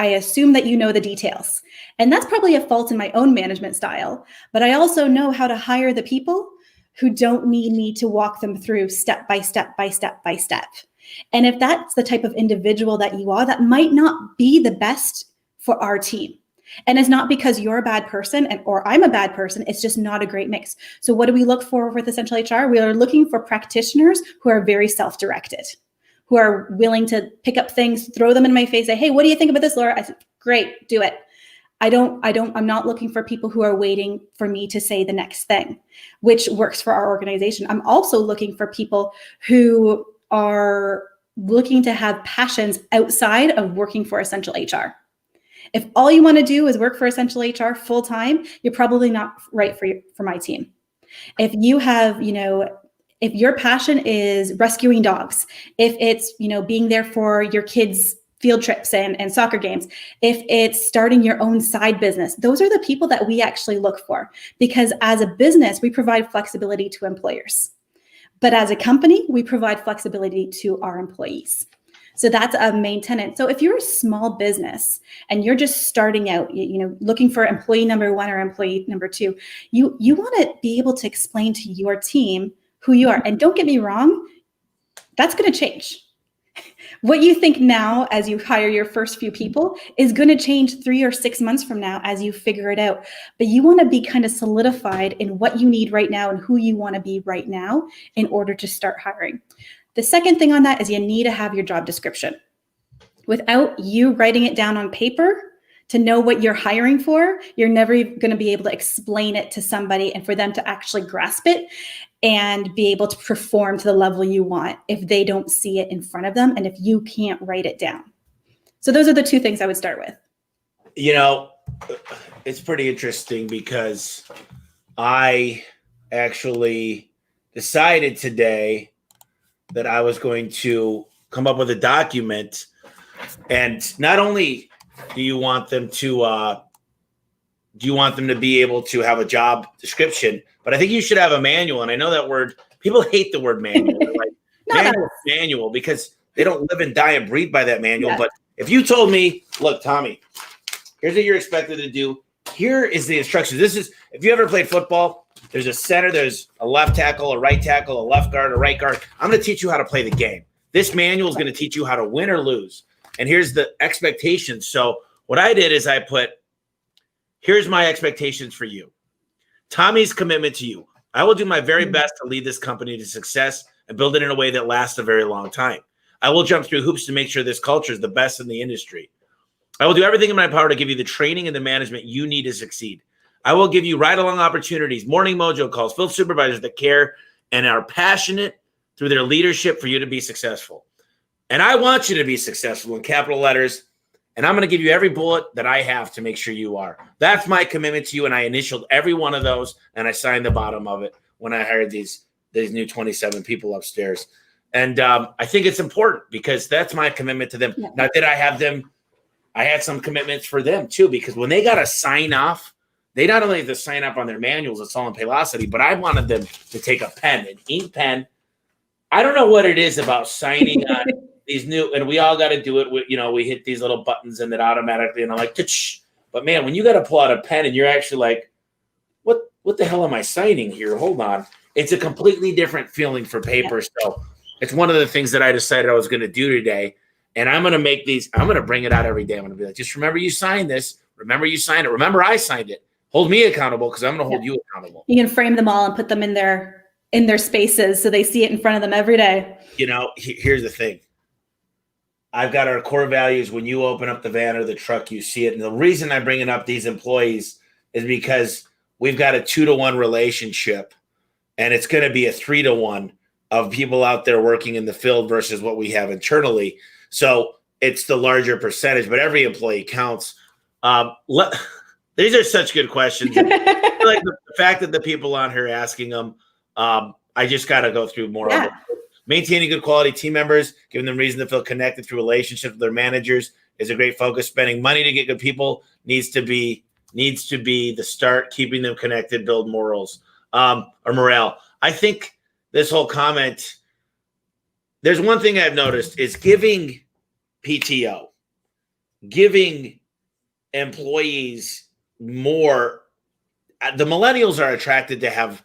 assume that you know the details. And that's probably a fault in my own management style, but I also know how to hire the people who don't need me to walk them through step by step by step by step. And if that's the type of individual that you are, that might not be the best for our team. And it's not because you're a bad person or I'm a bad person. It's just not a great mix. So what do we look for with Essential HR? We are looking for practitioners who are very self-directed, who are willing to pick up things, throw them in my face, say, hey, what do you think about this, Laura? I said, great, do it. I'm not looking for people who are waiting for me to say the next thing, which works for our organization. I'm also looking for people who are looking to have passions outside of working for Essential HR. If all you want to do is work for Essential HR full time, you're probably not right for my team. If you have, if your passion is rescuing dogs, if it's, being there for your kids' field trips and soccer games, if it's starting your own side business, those are the people that we actually look for, because as a business, we provide flexibility to employers. But as a company, we provide flexibility to our employees. So that's a main tenet. So if you're a small business and you're just starting out, looking for employee number 1 or employee number 2, you want to be able to explain to your team who you are. And don't get me wrong, that's going to change. What you think now as you hire your first few people is going to change 3 or 6 months from now as you figure it out. But you want to be kind of solidified in what you need right now and who you want to be right now in order to start hiring. The second thing on that is you need to have your job description. Without you writing it down on paper to know what you're hiring for, you're never going to be able to explain it to somebody and for them to actually grasp it and be able to perform to the level you want if they don't see it in front of them and if you can't write it down. So those are the 2 things I would start with. It's pretty interesting because I actually decided today that I was going to come up with a document, and not only do you want them to be able to have a job description, but I think you should have a manual. And I know that word, people hate the word manual. They're like, manual, because they don't live and die and breathe by that manual. Yeah. But if you told me, look, Tommy, here's what you're expected to do. Here is the instructions. This is, if you ever played football, there's a center, there's a left tackle, a right tackle, a left guard, a right guard. I'm going to teach you how to play the game. This manual is going to teach you how to win or lose. And here's the expectations. So what I did is I put, here's my expectations for you. Tommy's commitment to you. I will do my very best to lead this company to success and build it in a way that lasts a very long time. I will jump through hoops to make sure this culture is the best in the industry. I will do everything in my power to give you the training and the management you need to succeed. I will give you ride-along opportunities, morning mojo calls, field supervisors that care and are passionate through their leadership for you to be successful. And I want you to be successful in capital letters, and I'm going to give you every bullet that I have to make sure you are. That's my commitment to you, and I initialed every one of those, and I signed the bottom of it when I hired these new 27 people upstairs. And I think it's important because that's my commitment to them. Yeah. Not that I have them. I had some commitments for them, too, because when they got to sign off, they not only have to sign up on their manuals, it's all in Paylocity, but I wanted them to take a pen, an ink pen. I don't know what it is about signing on these new, and we all got to do it with, we hit these little buttons and it automatically, and I'm like, tch. But man, when you got to pull out a pen and you're actually like, what the hell am I signing here? Hold on. It's a completely different feeling for paper. So it's one of the things that I decided I was going to do today. And I'm going to make these, I'm going to bring it out every day. I'm going to be like, just remember you signed this. Remember you signed it. Remember I signed it. Hold me accountable because I'm going to hold you accountable. You can frame them all and put them in their spaces so they see it in front of them every day. Here's the thing. I've got our core values. When you open up the van or the truck, you see it. And the reason I'm bringing up these employees is because we've got a 2-to-1 relationship, and it's going to be a 3-to-1 of people out there working in the field versus what we have internally. So it's the larger percentage, but every employee counts. These are such good questions. Like the fact that the people on here asking them, I just got to go through more of it. Maintaining good quality team members, giving them reason to feel connected through relationships with their managers is a great focus. Spending money to get good people needs to be the start. Keeping them connected, build morals or morale. I think this whole comment, there's one thing I've noticed is giving PTO, giving employees more. The millennials are attracted to have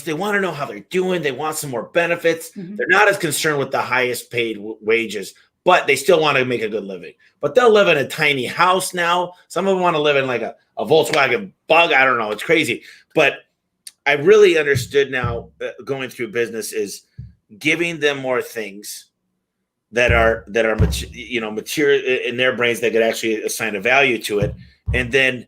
they want to know how they're doing. They want some more benefits. Mm-hmm. They're not as concerned with the highest paid wages. but they still want to make a good living. But they'll live in a tiny house now. Some of them want to live in like a Volkswagen Bug. I don't know. It's crazy. But I really understood now going through business is giving them more things that are material in their brains that could actually assign a value to it. And then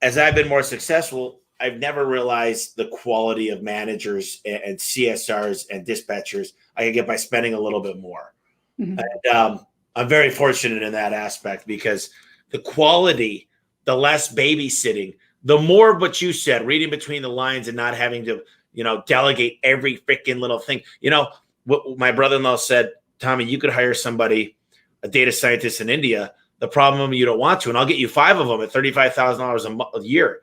as I've been more successful, I've never realized the quality of managers and CSRs and dispatchers I can get by spending a little bit more. Mm-hmm. And I'm very fortunate in that aspect because the quality, the less babysitting, the more what you said, reading between the lines and not having to, delegate every freaking little thing. What my brother-in-law said, Tommy, you could hire somebody, a data scientist in India. The problem you don't want to, and I'll get you 5 of them at $35,000 a year.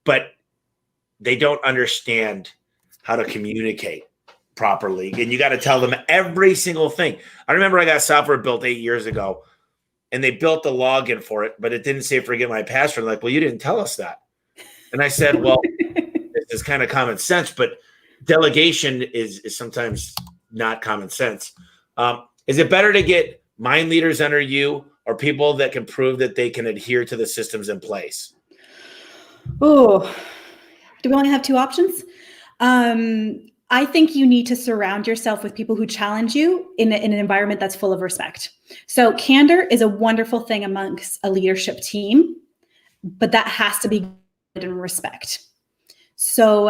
But they don't understand how to communicate properly. And you got to tell them every single thing. I remember I got software built 8 years ago and they built the login for it, but it didn't say forget my password. Like, well, you didn't tell us that. And I said, well, this is kind of common sense, but delegation is sometimes not common sense. Is it better to get mind leaders under you or people that can prove that they can adhere to the systems in place? Oh, do we only have 2 options? I think you need to surround yourself with people who challenge you in an environment that's full of respect. So candor is a wonderful thing amongst a leadership team, but that has to be good in respect. So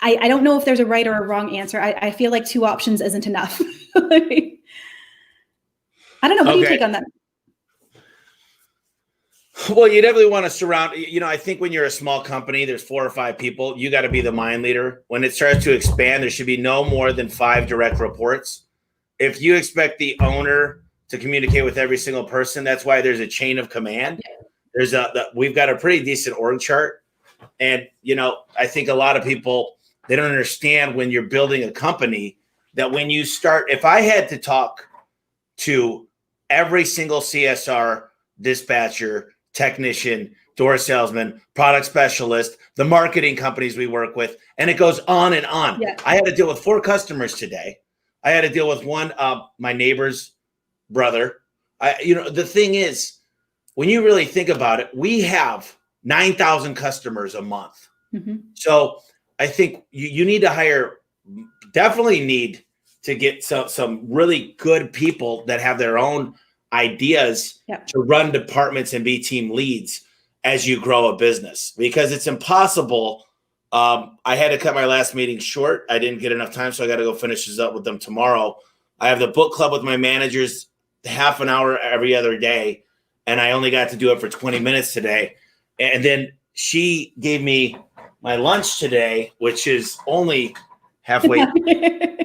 I don't know if there's a right or a wrong answer. I feel like 2 options isn't enough. I don't know. What do you take on that? Well, you definitely want to surround, I think when you're a small company, there's 4 or 5 people, you got to be the mind leader. When it starts to expand, there should be no more than 5 direct reports. If you expect the owner to communicate with every single person, that's why there's a chain of command. We've got a pretty decent org chart. And, I think a lot of people, they don't understand when you're building a company that when you start, if I had to talk to every single CSR, dispatcher, technician, door salesman, product specialist, the marketing companies we work with, and it goes on and on. Yeah. I had to deal with 4 customers today. I had to deal with one, my neighbor's brother. The thing is, when you really think about it, we have 9,000 customers a month. Mm-hmm. So I think you need to definitely need to get some really good people that have their own ideas to run departments and be team leads as you grow a business, because it's impossible. I had to cut my last meeting short. I didn't get enough time, so I got to go finish this up with them tomorrow. I have the book club with my managers half an hour every other day, and I only got to do it for 20 minutes today. And then she gave me my lunch today, which is only halfway.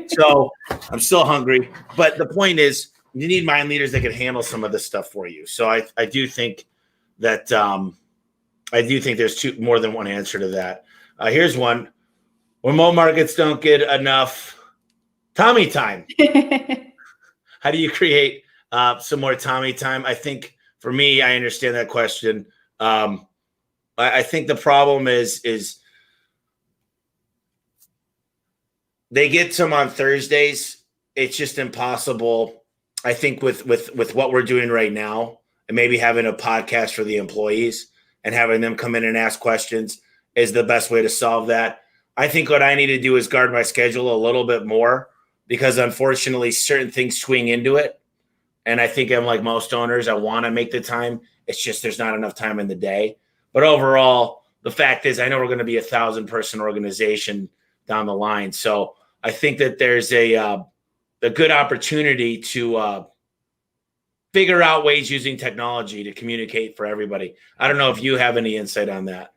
So I'm still hungry. But the point is, you need mind leaders that can handle some of this stuff for you. So I do think that there's more than one answer to that. Here's one. Remote markets don't get enough Tommy time. How do you create some more Tommy time? I think for me, I understand that question. I think the problem is they get some on Thursdays. It's just impossible. I think with what we're doing right now and maybe having a podcast for the employees and having them come in and ask questions is the best way to solve that. I think what I need to do is guard my schedule a little bit more because unfortunately certain things swing into it. And I think I'm like most owners, I want to make the time. It's just there's not enough time in the day. But overall, the fact is I know we're going to be 1,000-person organization down the line. So I think that there's a good opportunity to figure out ways using technology to communicate for everybody. I don't know if you have any insight on that.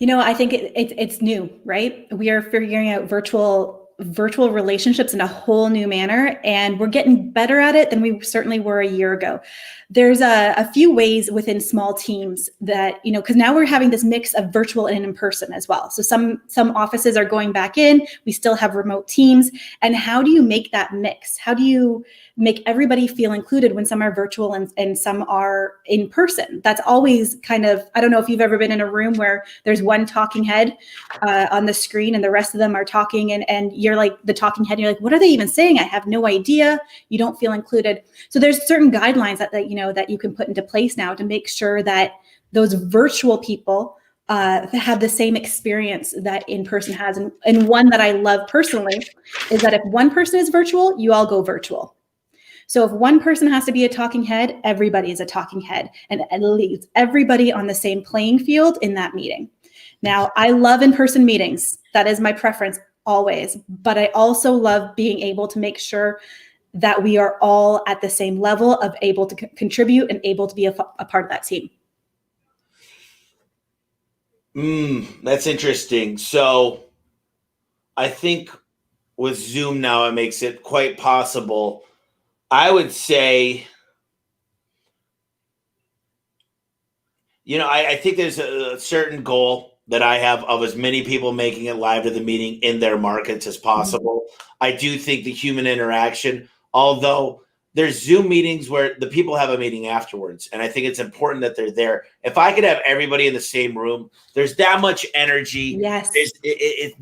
I think it's new, right? We are figuring out virtual relationships in a whole new manner, and we're getting better at it than we certainly were a year ago. There's a few ways within small teams that, because now we're having this mix of virtual and in person as well. So some offices are going back in, we still have remote teams. And how do you make that mix? How do you make everybody feel included when some are virtual and some are in person? That's always kind of, I don't know if you've ever been in a room where there's one talking head on the screen and the rest of them are talking and you're like the talking head. You're like, what are they even saying? I have no idea. You don't feel included. So there's certain guidelines that you can put into place now to make sure that those virtual people have the same experience that in-person has. And one that I love personally is that if one person is virtual, you all go virtual. So if one person has to be a talking head, everybody is a talking head, and it leaves everybody on the same playing field in that meeting. Now, I love in-person meetings. That is my preference always, but I also love being able to make sure that we are all at the same level of able to contribute and able to be a part of that team. That's interesting. So I think with Zoom now, it makes it quite possible. I would say, I think there's a certain goal that I have of as many people making it live to the meeting in their markets as possible. I do think the human interaction, although there's Zoom meetings where the people have a meeting afterwards, and I think it's important that they're there. If I could have everybody in the same room, there's that much energy. Yes. It's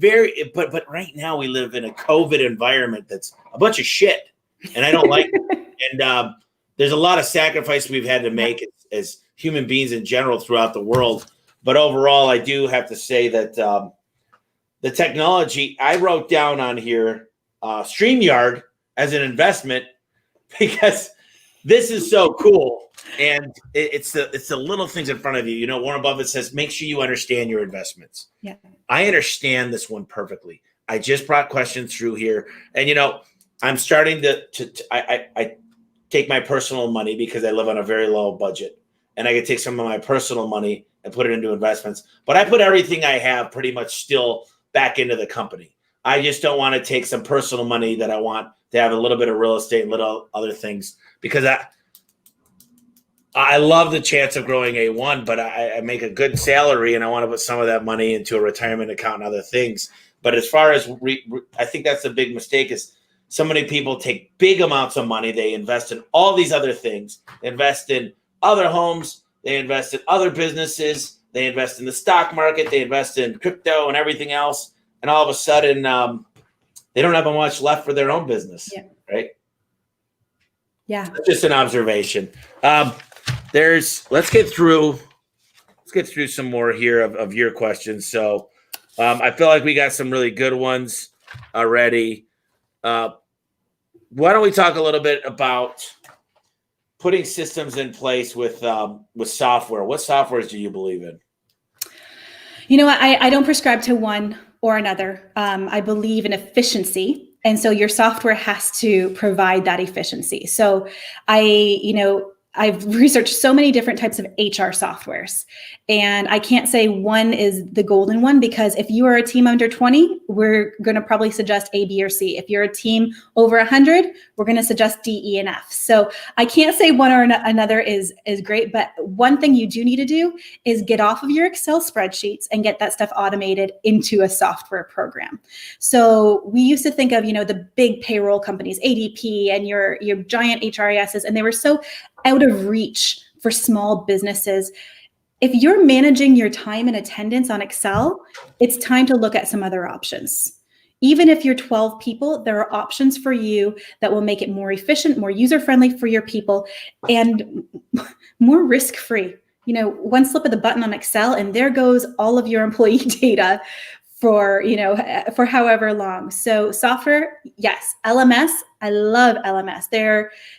but right now we live in a COVID environment that's a bunch of shit, and I don't like it. And there's a lot of sacrifice we've had to make as human beings in general throughout the world. But overall, I do have to say that the technology, I wrote down on here, StreamYard as an investment, because this is so cool. And it's the little things in front of you. Warren Buffett says, make sure you understand your investments. Yeah. I understand this one perfectly. I just brought questions through here. And, I'm starting I take my personal money because I live on a very low budget. And I can take some of my personal money and put it into investments. But I put everything I have pretty much still back into the company. I just don't want to take some personal money that I want to have a little bit of real estate and little other things, because I love the chance of growing A1, but I make a good salary and I want to put some of that money into a retirement account and other things. But as far as I think that's a big mistake, is so many people take big amounts of money. They invest in all these other things. They invest in other homes. They invest in other businesses. They invest in the stock market. They invest in crypto and everything else. And all of a sudden, they don't have much left for their own business, right? Yeah. That's just an observation. Let's get through some more here of your questions. So I feel like we got some really good ones already. Why don't we talk a little bit about putting systems in place with software? What softwares do you believe in? I don't prescribe to one or another. I believe in efficiency. And so your software has to provide that efficiency. So I've researched so many different types of HR softwares, and I can't say one is the golden one, because if you are a team under 20, we're going to probably suggest A, B, or C. If you're a team over 100, we're going to suggest D, E, and F. So I can't say one or another is great, but one thing you do need to do is get off of your Excel spreadsheets and get that stuff automated into a software program. So we used to think of, the big payroll companies, ADP and your giant HRISs, and they were so out of reach for small businesses. If you're managing your time and attendance on Excel, it's time to look at some other options. Even if you're 12 people, there are options for you that will make it more efficient, more user-friendly for your people, and more risk-free. One slip of the button on Excel and there goes all of your employee data for however long. So software, yes. LMS, I love LMS.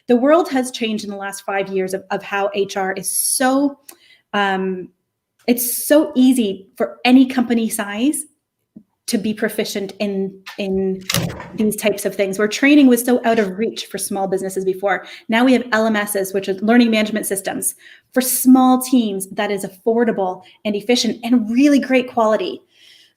The world has changed in the last 5 years of how HR is so, it's so easy for any company size to be proficient in these types of things, where training was so out of reach for small businesses before. Now we have LMSs, which is learning management systems for small teams, that is affordable and efficient and really great quality.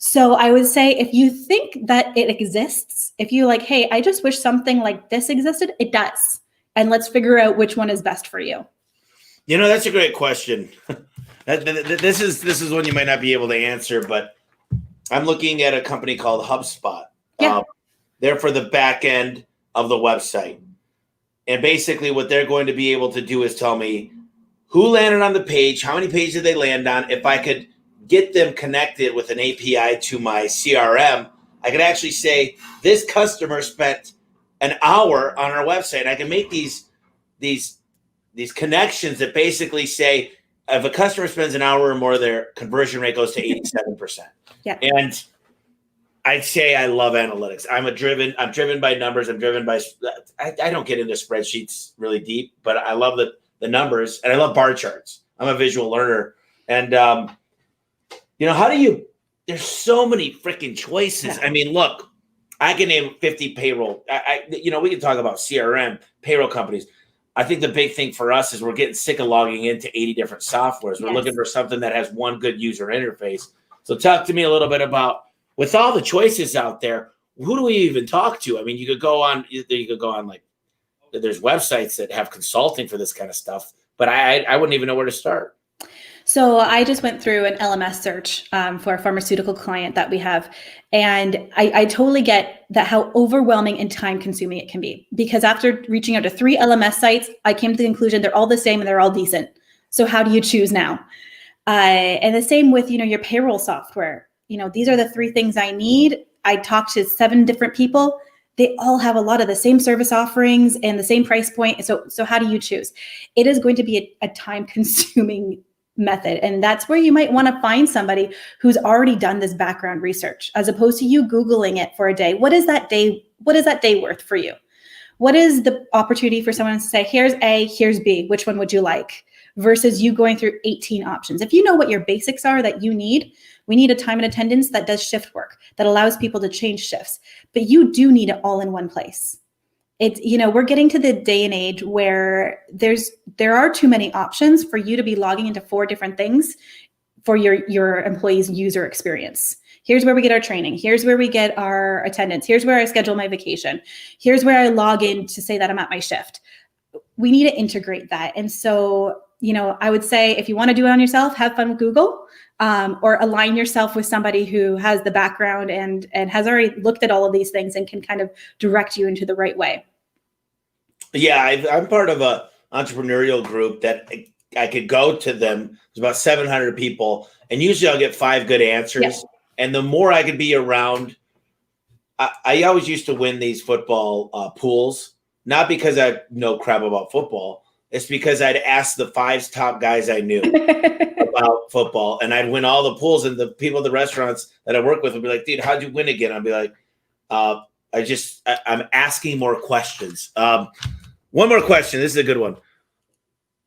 So I would say, if you think that it exists, if you like, hey, I just wish something like this existed, it does. And let's figure out which one is best for you. That's a great question. This is one you might not be able to answer, but I'm looking at a company called HubSpot. Yeah. They're for the back end of the website. And basically what they're going to be able to do is tell me who landed on the page, how many pages did they land on. If I could get them connected with an API to my CRM, I could actually say this customer spent an hour on our website. I can make these connections that basically say if a customer spends an hour or more, their conversion rate goes to 87%. Yeah. And I'd say I love analytics. I'm driven by numbers. I don't get into spreadsheets really deep, but I love the numbers, and I love bar charts. I'm a visual learner. And, there's so many freaking choices. Yeah. I mean, look, I can name 50 payroll. We can talk about CRM, payroll companies. I think the big thing for us is we're getting sick of logging into 80 different softwares. We're looking for something that has one good user interface. So talk to me a little bit about, with all the choices out there, who do we even talk to? I mean, you could go on like, there's websites that have consulting for this kind of stuff, but I wouldn't even know where to start. So I just went through an LMS search for a pharmaceutical client that we have. And I totally get that how overwhelming and time consuming it can be, because after reaching out to 3 LMS sites, I came to the conclusion they're all the same and they're all decent. So how do you choose now? And the same with, your payroll software. These are the 3 things I need. I talked to 7 different people. They all have a lot of the same service offerings and the same price point. So how do you choose? It is going to be a time consuming method. And that's where you might want to find somebody who's already done this background research, as opposed to you Googling it for a day. What is that day worth for you? What is the opportunity for someone to say, here's A, here's B, which one would you like? Versus you going through 18 options. If you know what your basics are that you need, we need a time and attendance that does shift work, that allows people to change shifts. But you do need it all in one place. We're getting to the day and age where there are too many options for you to be logging into 4 different things for your employees' user experience. Here's where we get our training. Here's where we get our attendance. Here's where I schedule my vacation. Here's where I log in to say that I'm at my shift. We need to integrate that. And so, I would say if you want to do it on yourself, have fun with Google, or align yourself with somebody who has the background and has already looked at all of these things and can kind of direct you into the right way. Yeah, I'm part of a entrepreneurial group that I could go to them. There's about 700 people, and usually I'll get 5 good answers. Yeah. And the more I could be around, I always used to win these football pools, not because I know crap about football. It's because I'd ask the 5 top guys I knew about football, and I'd win all the pools. And the people at the restaurants that I work with would be like, "Dude, how'd you win again?" I'd be like, I'm asking more questions. One more question. This is a good one.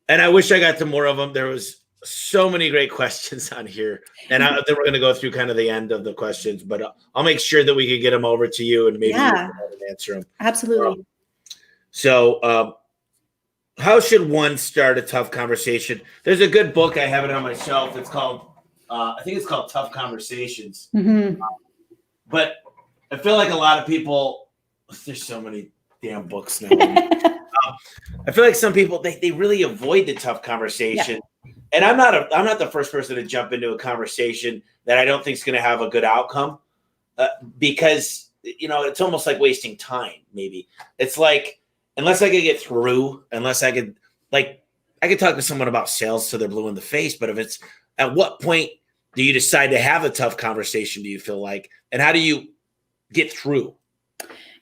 And I wish I got to more of them. There was so many great questions on here. And then we're going to go through kind of the end of the questions, but I'll make sure that we can get them over to you and maybe you can answer them. Absolutely. How should one start a tough conversation? There's a good book. I have it on my shelf. It's called, I think it's called Tough Conversations. Mm-hmm. But I feel like a lot of people, there's so many damn books now. I feel like some people, they really avoid the tough conversation. Yeah. And I'm not the first person to jump into a conversation that I don't think is going to have a good outcome, because, it's almost like wasting time. Maybe it's like, unless I could get through, I could talk to someone about sales till they're blue in the face. But if it's, at what point do you decide to have a tough conversation? Do you feel like, and how do you get through?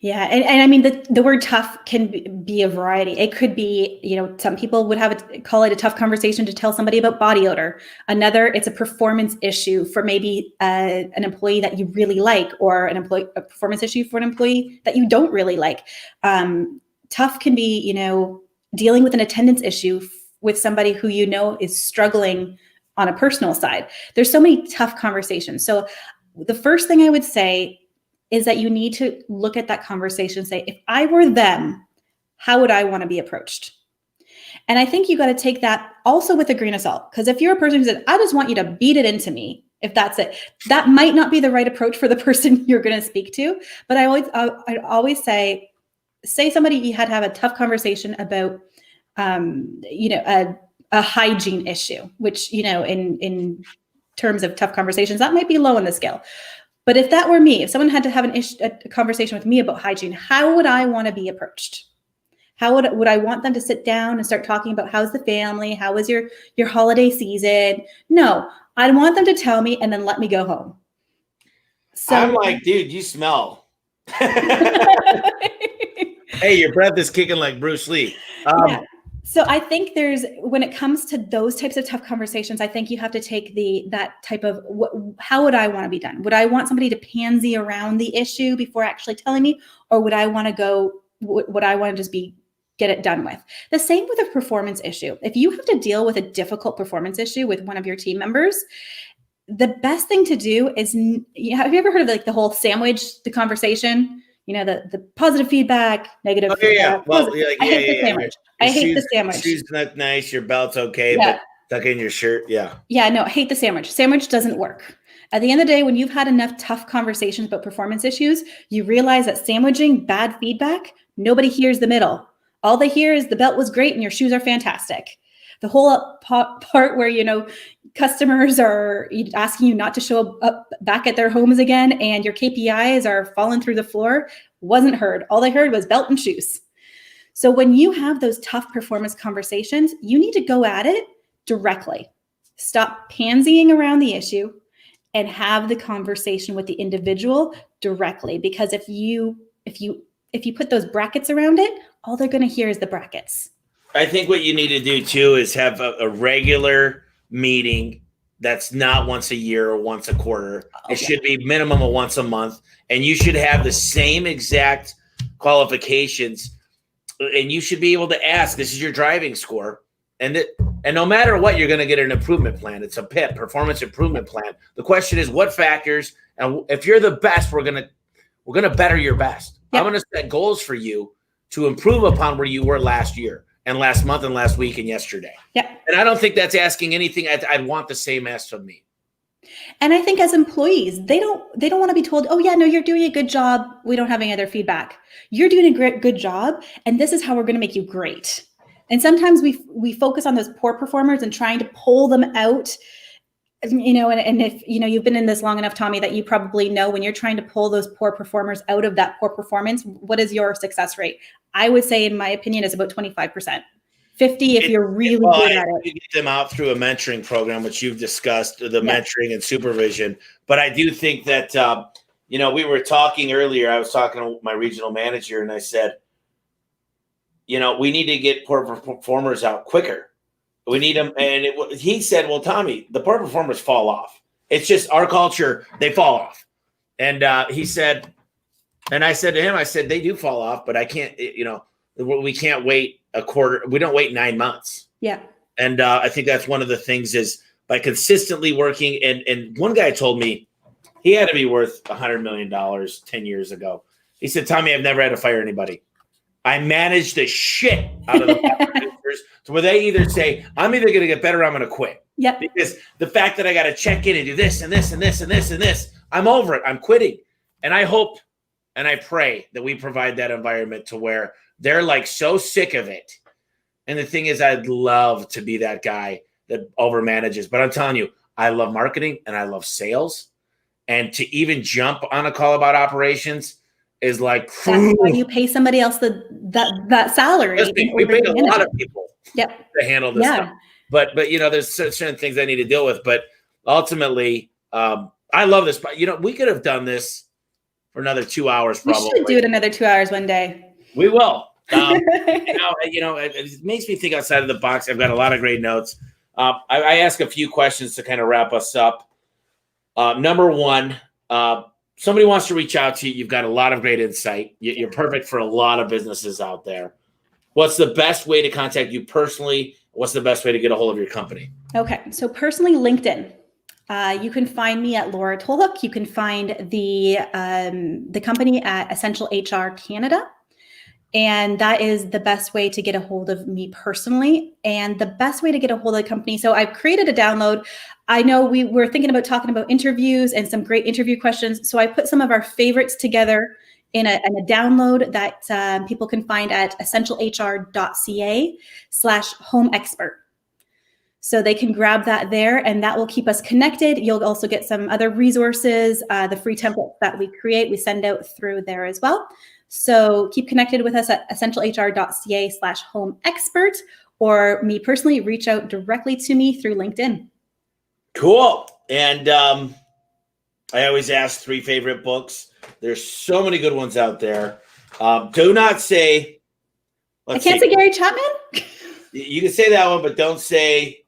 Yeah. And I mean, the word tough can be a variety. It could be, some people would call it a tough conversation to tell somebody about body odor. Another, it's a performance issue for maybe an employee that you really like, or a performance issue for an employee that you don't really like. Tough can be, dealing with an attendance issue with somebody who is struggling on a personal side. There's so many tough conversations. So the first thing I would say is that you need to look at that conversation and say, if I were them, how would I want to be approached? And I think you got to take that also with a grain of salt. Because if you're a person who said, I just want you to beat it into me, if that's it, that might not be the right approach for the person you're going to speak to. But I'd always say somebody you had to have a tough conversation about, a hygiene issue, which, in terms of tough conversations, that might be low on the scale. But if that were me, if someone had to have a conversation with me about hygiene, how would I want to be approached? How would I want them to sit down and start talking about how's the family? How was your holiday season? No, I'd want them to tell me and then let me go home. So I'm like, dude, you smell. Hey, your breath is kicking like Bruce Lee. Yeah. So I think when it comes to those types of tough conversations, I think you have to take that type of, how would I want to be done? Would I want somebody to pansy around the issue before actually telling me, or would I want to just get it done with? The same with a performance issue. If you have to deal with a difficult performance issue with one of your team members, the best thing to do is, have you ever heard of like the whole sandwich, the conversation? You know, the positive feedback, negative feedback. Yeah. Well, I hate the sandwich. I hate the sandwich. Shoes not nice. Your belt's okay, but tuck in your shirt. Yeah. Yeah, no, I hate the sandwich. Sandwich doesn't work. At the end of the day, when you've had enough tough conversations about performance issues, you realize that sandwiching bad feedback, nobody hears the middle. All they hear is the belt was great and your shoes are fantastic. The whole part where, customers are asking you not to show up back at their homes again and your KPIs are falling through the floor wasn't heard. All they heard was belt and shoes. So when you have those tough performance conversations, you need to go at it directly. Stop pansying around the issue and have the conversation with the individual directly. Because if you put those brackets around it, all they're going to hear is the brackets. I think what you need to do too is have a regular meeting that's not once a year or once a quarter. Okay. It should be minimum of once a month, and you should have the same exact qualifications, and you should be able to ask, this is your driving score, and no matter what, you're going to get an improvement plan. It's a PIP, performance improvement plan. The question is what factors, and if you're the best, we're going to better your best. Yep. I'm going to set goals for you to improve upon where you were last year and last month and last week and yesterday. Yeah. And I don't think that's asking anything. I'd want the same asked from me. And I think as employees, they don't want to be told, oh yeah, no, you're doing a good job. We don't have any other feedback. You're doing a good job. And this is how we're going to make you great. And sometimes we focus on those poor performers and trying to pull them out, and if, you've been in this long enough, Tommy, that you probably know when you're trying to pull those poor performers out of that poor performance, what is your success rate? I would say, in my opinion, is about 25%. 50 if you're really good at it. You get them out through a mentoring program, which you've discussed, the mentoring and supervision. But I do think that, we were talking earlier, I was talking to my regional manager and I said, we need to get poor performers out quicker. We need them. And he said, well, Tommy, the poor performers fall off. It's just our culture, they fall off. And he said, and I said to him, they do fall off, but I can't, we can't wait a quarter. We don't wait 9 months. Yeah. And I think that's one of the things is by consistently working. And one guy told me he had to be worth $100 million 10 years ago. He said, Tommy, I've never had to fire anybody. I managed the shit out of the producers to where they either say, I'm either going to get better or I'm going to quit. Yep. Because the fact that I got to check in and do this and this and this and this and this, I'm over it. I'm quitting. And I hope and I pray that we provide that environment to where they're like so sick of it. And the thing is, I'd love to be that guy that overmanages. But I'm telling you, I love marketing and I love sales. And to even jump on a call about operations is like, that's why you pay somebody else that salary. We pay a lot of people to handle this stuff. But there's certain things I need to deal with. But ultimately, I love this. But we could have done this for another 2 hours. Probably we should do it another 2 hours one day. We will. It makes me think outside of the box. I've got a lot of great notes. I ask a few questions to kind of wrap us up. Number one, somebody wants to reach out to you. You've got a lot of great insight. You're perfect for a lot of businesses out there. What's the best way to contact you personally? What's the best way to get a hold of your company? Okay. So personally, LinkedIn. You can find me at Laura Tolhoek. You can find the company at Essential HR Canada. And that is the best way to get a hold of me personally and the best way to get a hold of the company. So I've created a download. I know we were thinking about talking about interviews and some great interview questions. So I put some of our favorites together in a download that people can find at essentialhr.ca/home expert. So they can grab that there and that will keep us connected. You'll also get some other resources, the free templates that we create, we send out through there as well. So keep connected with us at essentialhr.ca/home expert, or me personally, reach out directly to me through LinkedIn. Cool. And I always ask 3 favorite books. There's so many good ones out there. Do not say. I can't say Gary Chapman. You can say that one, but don't say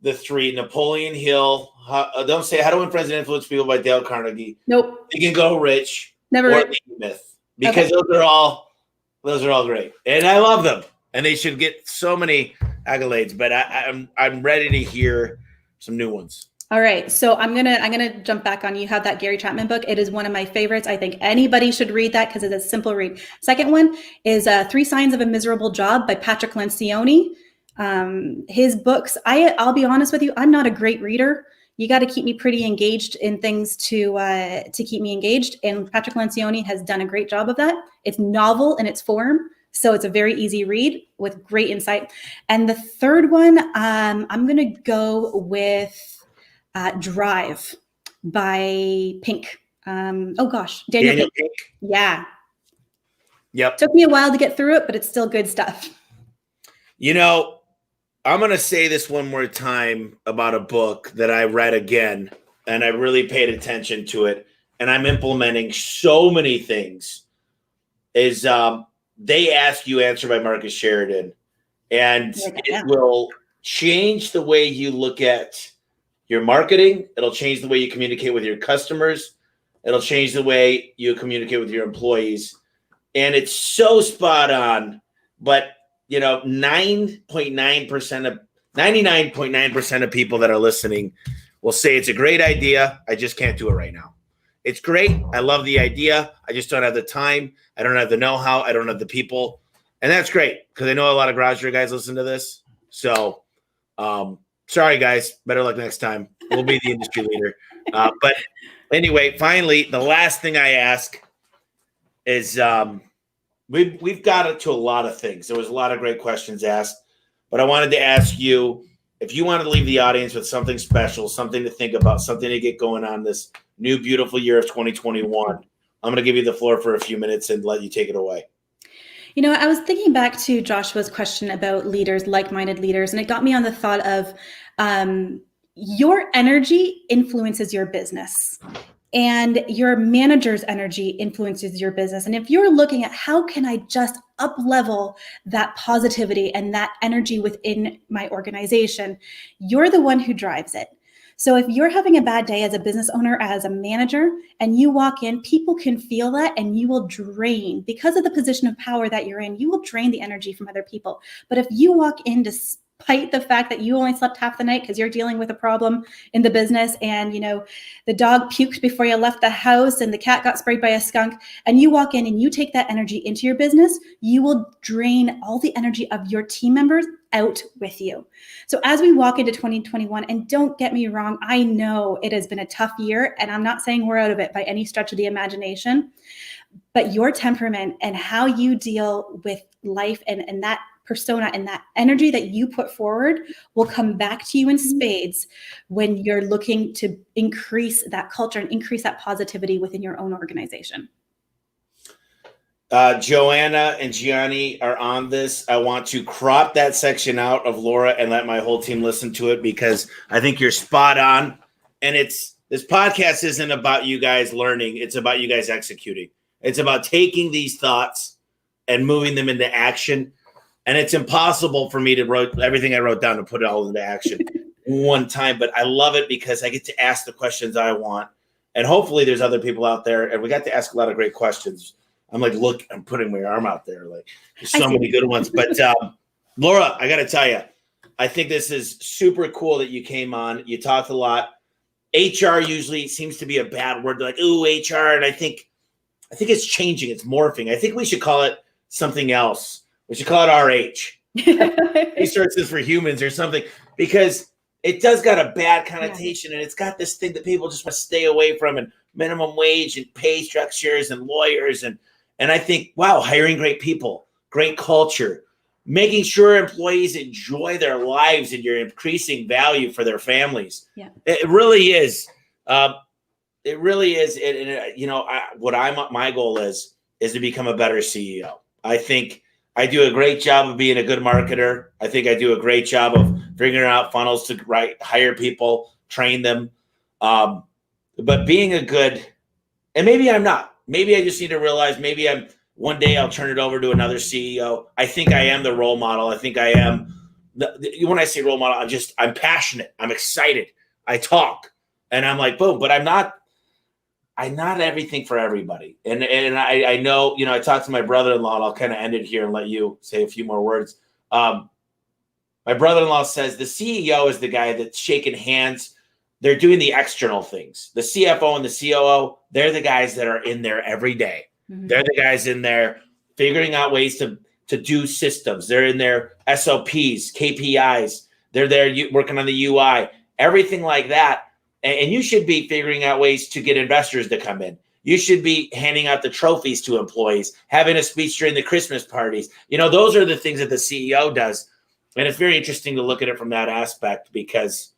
the 3. Napoleon Hill. Don't say How to Win Friends and Influence People by Dale Carnegie. Nope. You can Go Rich. Never or read. The Myth, because those are all great, and I love them, and they should get so many accolades. But I'm ready to hear some new ones. All right, so I'm gonna jump back on. You have that Gary Chapman book. It is one of my favorites. I think anybody should read that because it's a simple read. Second one is 3 Signs of a Miserable Job by Patrick Lencioni. His books, I'll be honest with you, I'm not a great reader. You got to keep me pretty engaged in things to keep me engaged. And Patrick Lencioni has done a great job of that. It's novel in its form, so it's a very easy read with great insight. And the third one, I'm going to go with Drive by Pink. Daniel Pink. Yeah. Yep. Took me a while to get through it, but it's still good stuff. I'm going to say this one more time about a book that I read again, and I really paid attention to it, and I'm implementing so many things, is They Ask You Answer by Marcus Sheridan. And it will change the way you look at your marketing. It'll change the way you communicate with your customers. It'll change the way you communicate with your employees. And it's so spot on, but 99.9% of people that are listening will say it's a great idea. I just can't do it right now. It's great. I love the idea. I just don't have the time. I don't have the know-how. I don't have the people. And that's great because I know a lot of garage door guys listen to this. So sorry, guys. Better luck next time. We'll be the industry leader. But anyway, finally, the last thing I ask is we've got to a lot of things. There was a lot of great questions asked, but I wanted to ask you if you wanted to leave the audience with something special, something to think about, something to get going on this new beautiful year of 2021. I'm going to give you the floor for a few minutes and let you take it away. I was thinking back to Joshua's question about leaders, like-minded leaders, and it got me on the thought of your energy influences your business. And your manager's energy influences your business. And if you're looking at how can I just up-level that positivity and that energy within my organization, you're the one who drives it. So if you're having a bad day as a business owner, as a manager, and you walk in, people can feel that and you will drain, because of the position of power that you're in, you will drain the energy from other people. But if you walk in despite the fact that you only slept half the night because you're dealing with a problem in the business and, the dog puked before you left the house and the cat got sprayed by a skunk, and you walk in and you take that energy into your business, you will drain all the energy of your team members out with you. So as we walk into 2021, and don't get me wrong, I know it has been a tough year, and I'm not saying we're out of it by any stretch of the imagination, but your temperament and how you deal with life and that persona and that energy that you put forward will come back to you in spades when you're looking to increase that culture and increase that positivity within your own organization. Joanna and Gianni are on this. I want to crop that section out of Laura and let my whole team listen to it because I think you're spot on. And this podcast isn't about you guys learning. It's about you guys executing. It's about taking these thoughts and moving them into action. And it's impossible for me to write everything I wrote down to put it all into action one time. But I love it because I get to ask the questions I want. And hopefully there's other people out there. And we got to ask a lot of great questions. I'm like, look, I'm putting my arm out there. Like, there's so many good ones. But Laura, I got to tell you, I think this is super cool that you came on. You talked a lot. HR usually seems to be a bad word. They're like, ooh, HR. And I think it's changing. It's morphing. I think we should call it something else. We should call it RH. Resources for humans or something, because it does got a bad connotation and it's got this thing that people just want to stay away from, and minimum wage and pay structures and lawyers. And I think, wow, hiring great people, great culture, making sure employees enjoy their lives and you're increasing value for their families. Yeah. It really is. It really is. My goal is to become a better CEO. I think I do a great job of being a good marketer. I think I do a great job of figuring out funnels to hire people, train them. but being a good, and maybe I'm not, maybe I just need to realize, maybe one day I'll turn it over to another CEO. I think I am the role model. I think I am when I say role model, I'm passionate. I'm excited. I talk and I'm like, boom, but I'm not everything for everybody. And I know, I talked to my brother-in-law, and I'll kind of end it here and let you say a few more words. My brother-in-law says the CEO is the guy that's shaking hands. They're doing the external things. The CFO and the COO, they're the guys that are in there every day. Mm-hmm. They're the guys in there figuring out ways to do systems. They're in their SOPs, KPIs. They're there working on the UI, everything like that. And you should be figuring out ways to get investors to come in. You should be handing out the trophies to employees, having a speech during the Christmas parties. Those are the things that the CEO does. And it's very interesting to look at it from that aspect, because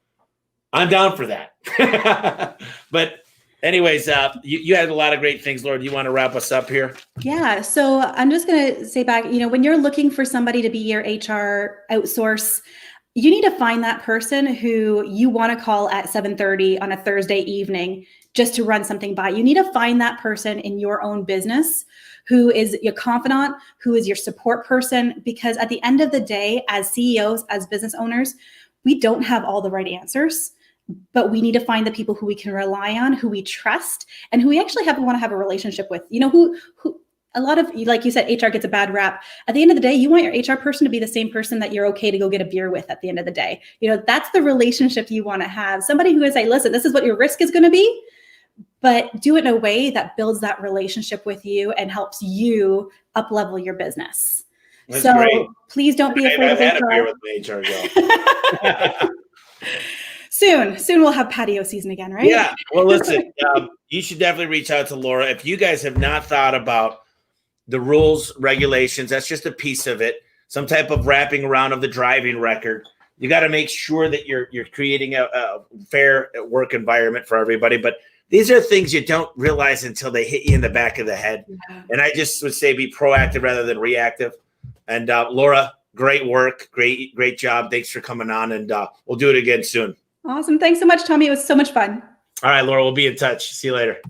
I'm down for that. But anyways, you had a lot of great things. Laura, do you want to wrap us up here? Yeah. So I'm just going to say back, when you're looking for somebody to be your HR outsource, you need to find that person who you want to call at 7:30 on a Thursday evening just to run something by. You need to find that person in your own business who is your confidant, who is your support person, because at the end of the day, as CEOs, as business owners, we don't have all the right answers, but we need to find the people who we can rely on, who we trust, and who we actually want to have a relationship with. Who a lot of, like you said, HR gets a bad rap. At the end of the day, you want your HR person to be the same person that you're okay to go get a beer with at the end of the day. That's the relationship you want to have. Somebody who is like, listen, this is what your risk is going to be, but do it in a way that builds that relationship with you and helps you up-level your business. That's so great. Please don't be afraid of HR. I've had a beer with my HR girl. Soon we'll have patio season again, right? Yeah. Well, listen, you should definitely reach out to Laura. If you guys have not thought about the rules, regulations, that's just a piece of it. Some type of wrapping around of the driving record. You got to make sure that you're creating a fair work environment for everybody. But these are things you don't realize until they hit you in the back of the head. Yeah. And I just would say be proactive rather than reactive. And Laura, great work. Great job. Thanks for coming on. And we'll do it again soon. Awesome. Thanks so much, Tommy. It was so much fun. All right, Laura, we'll be in touch. See you later.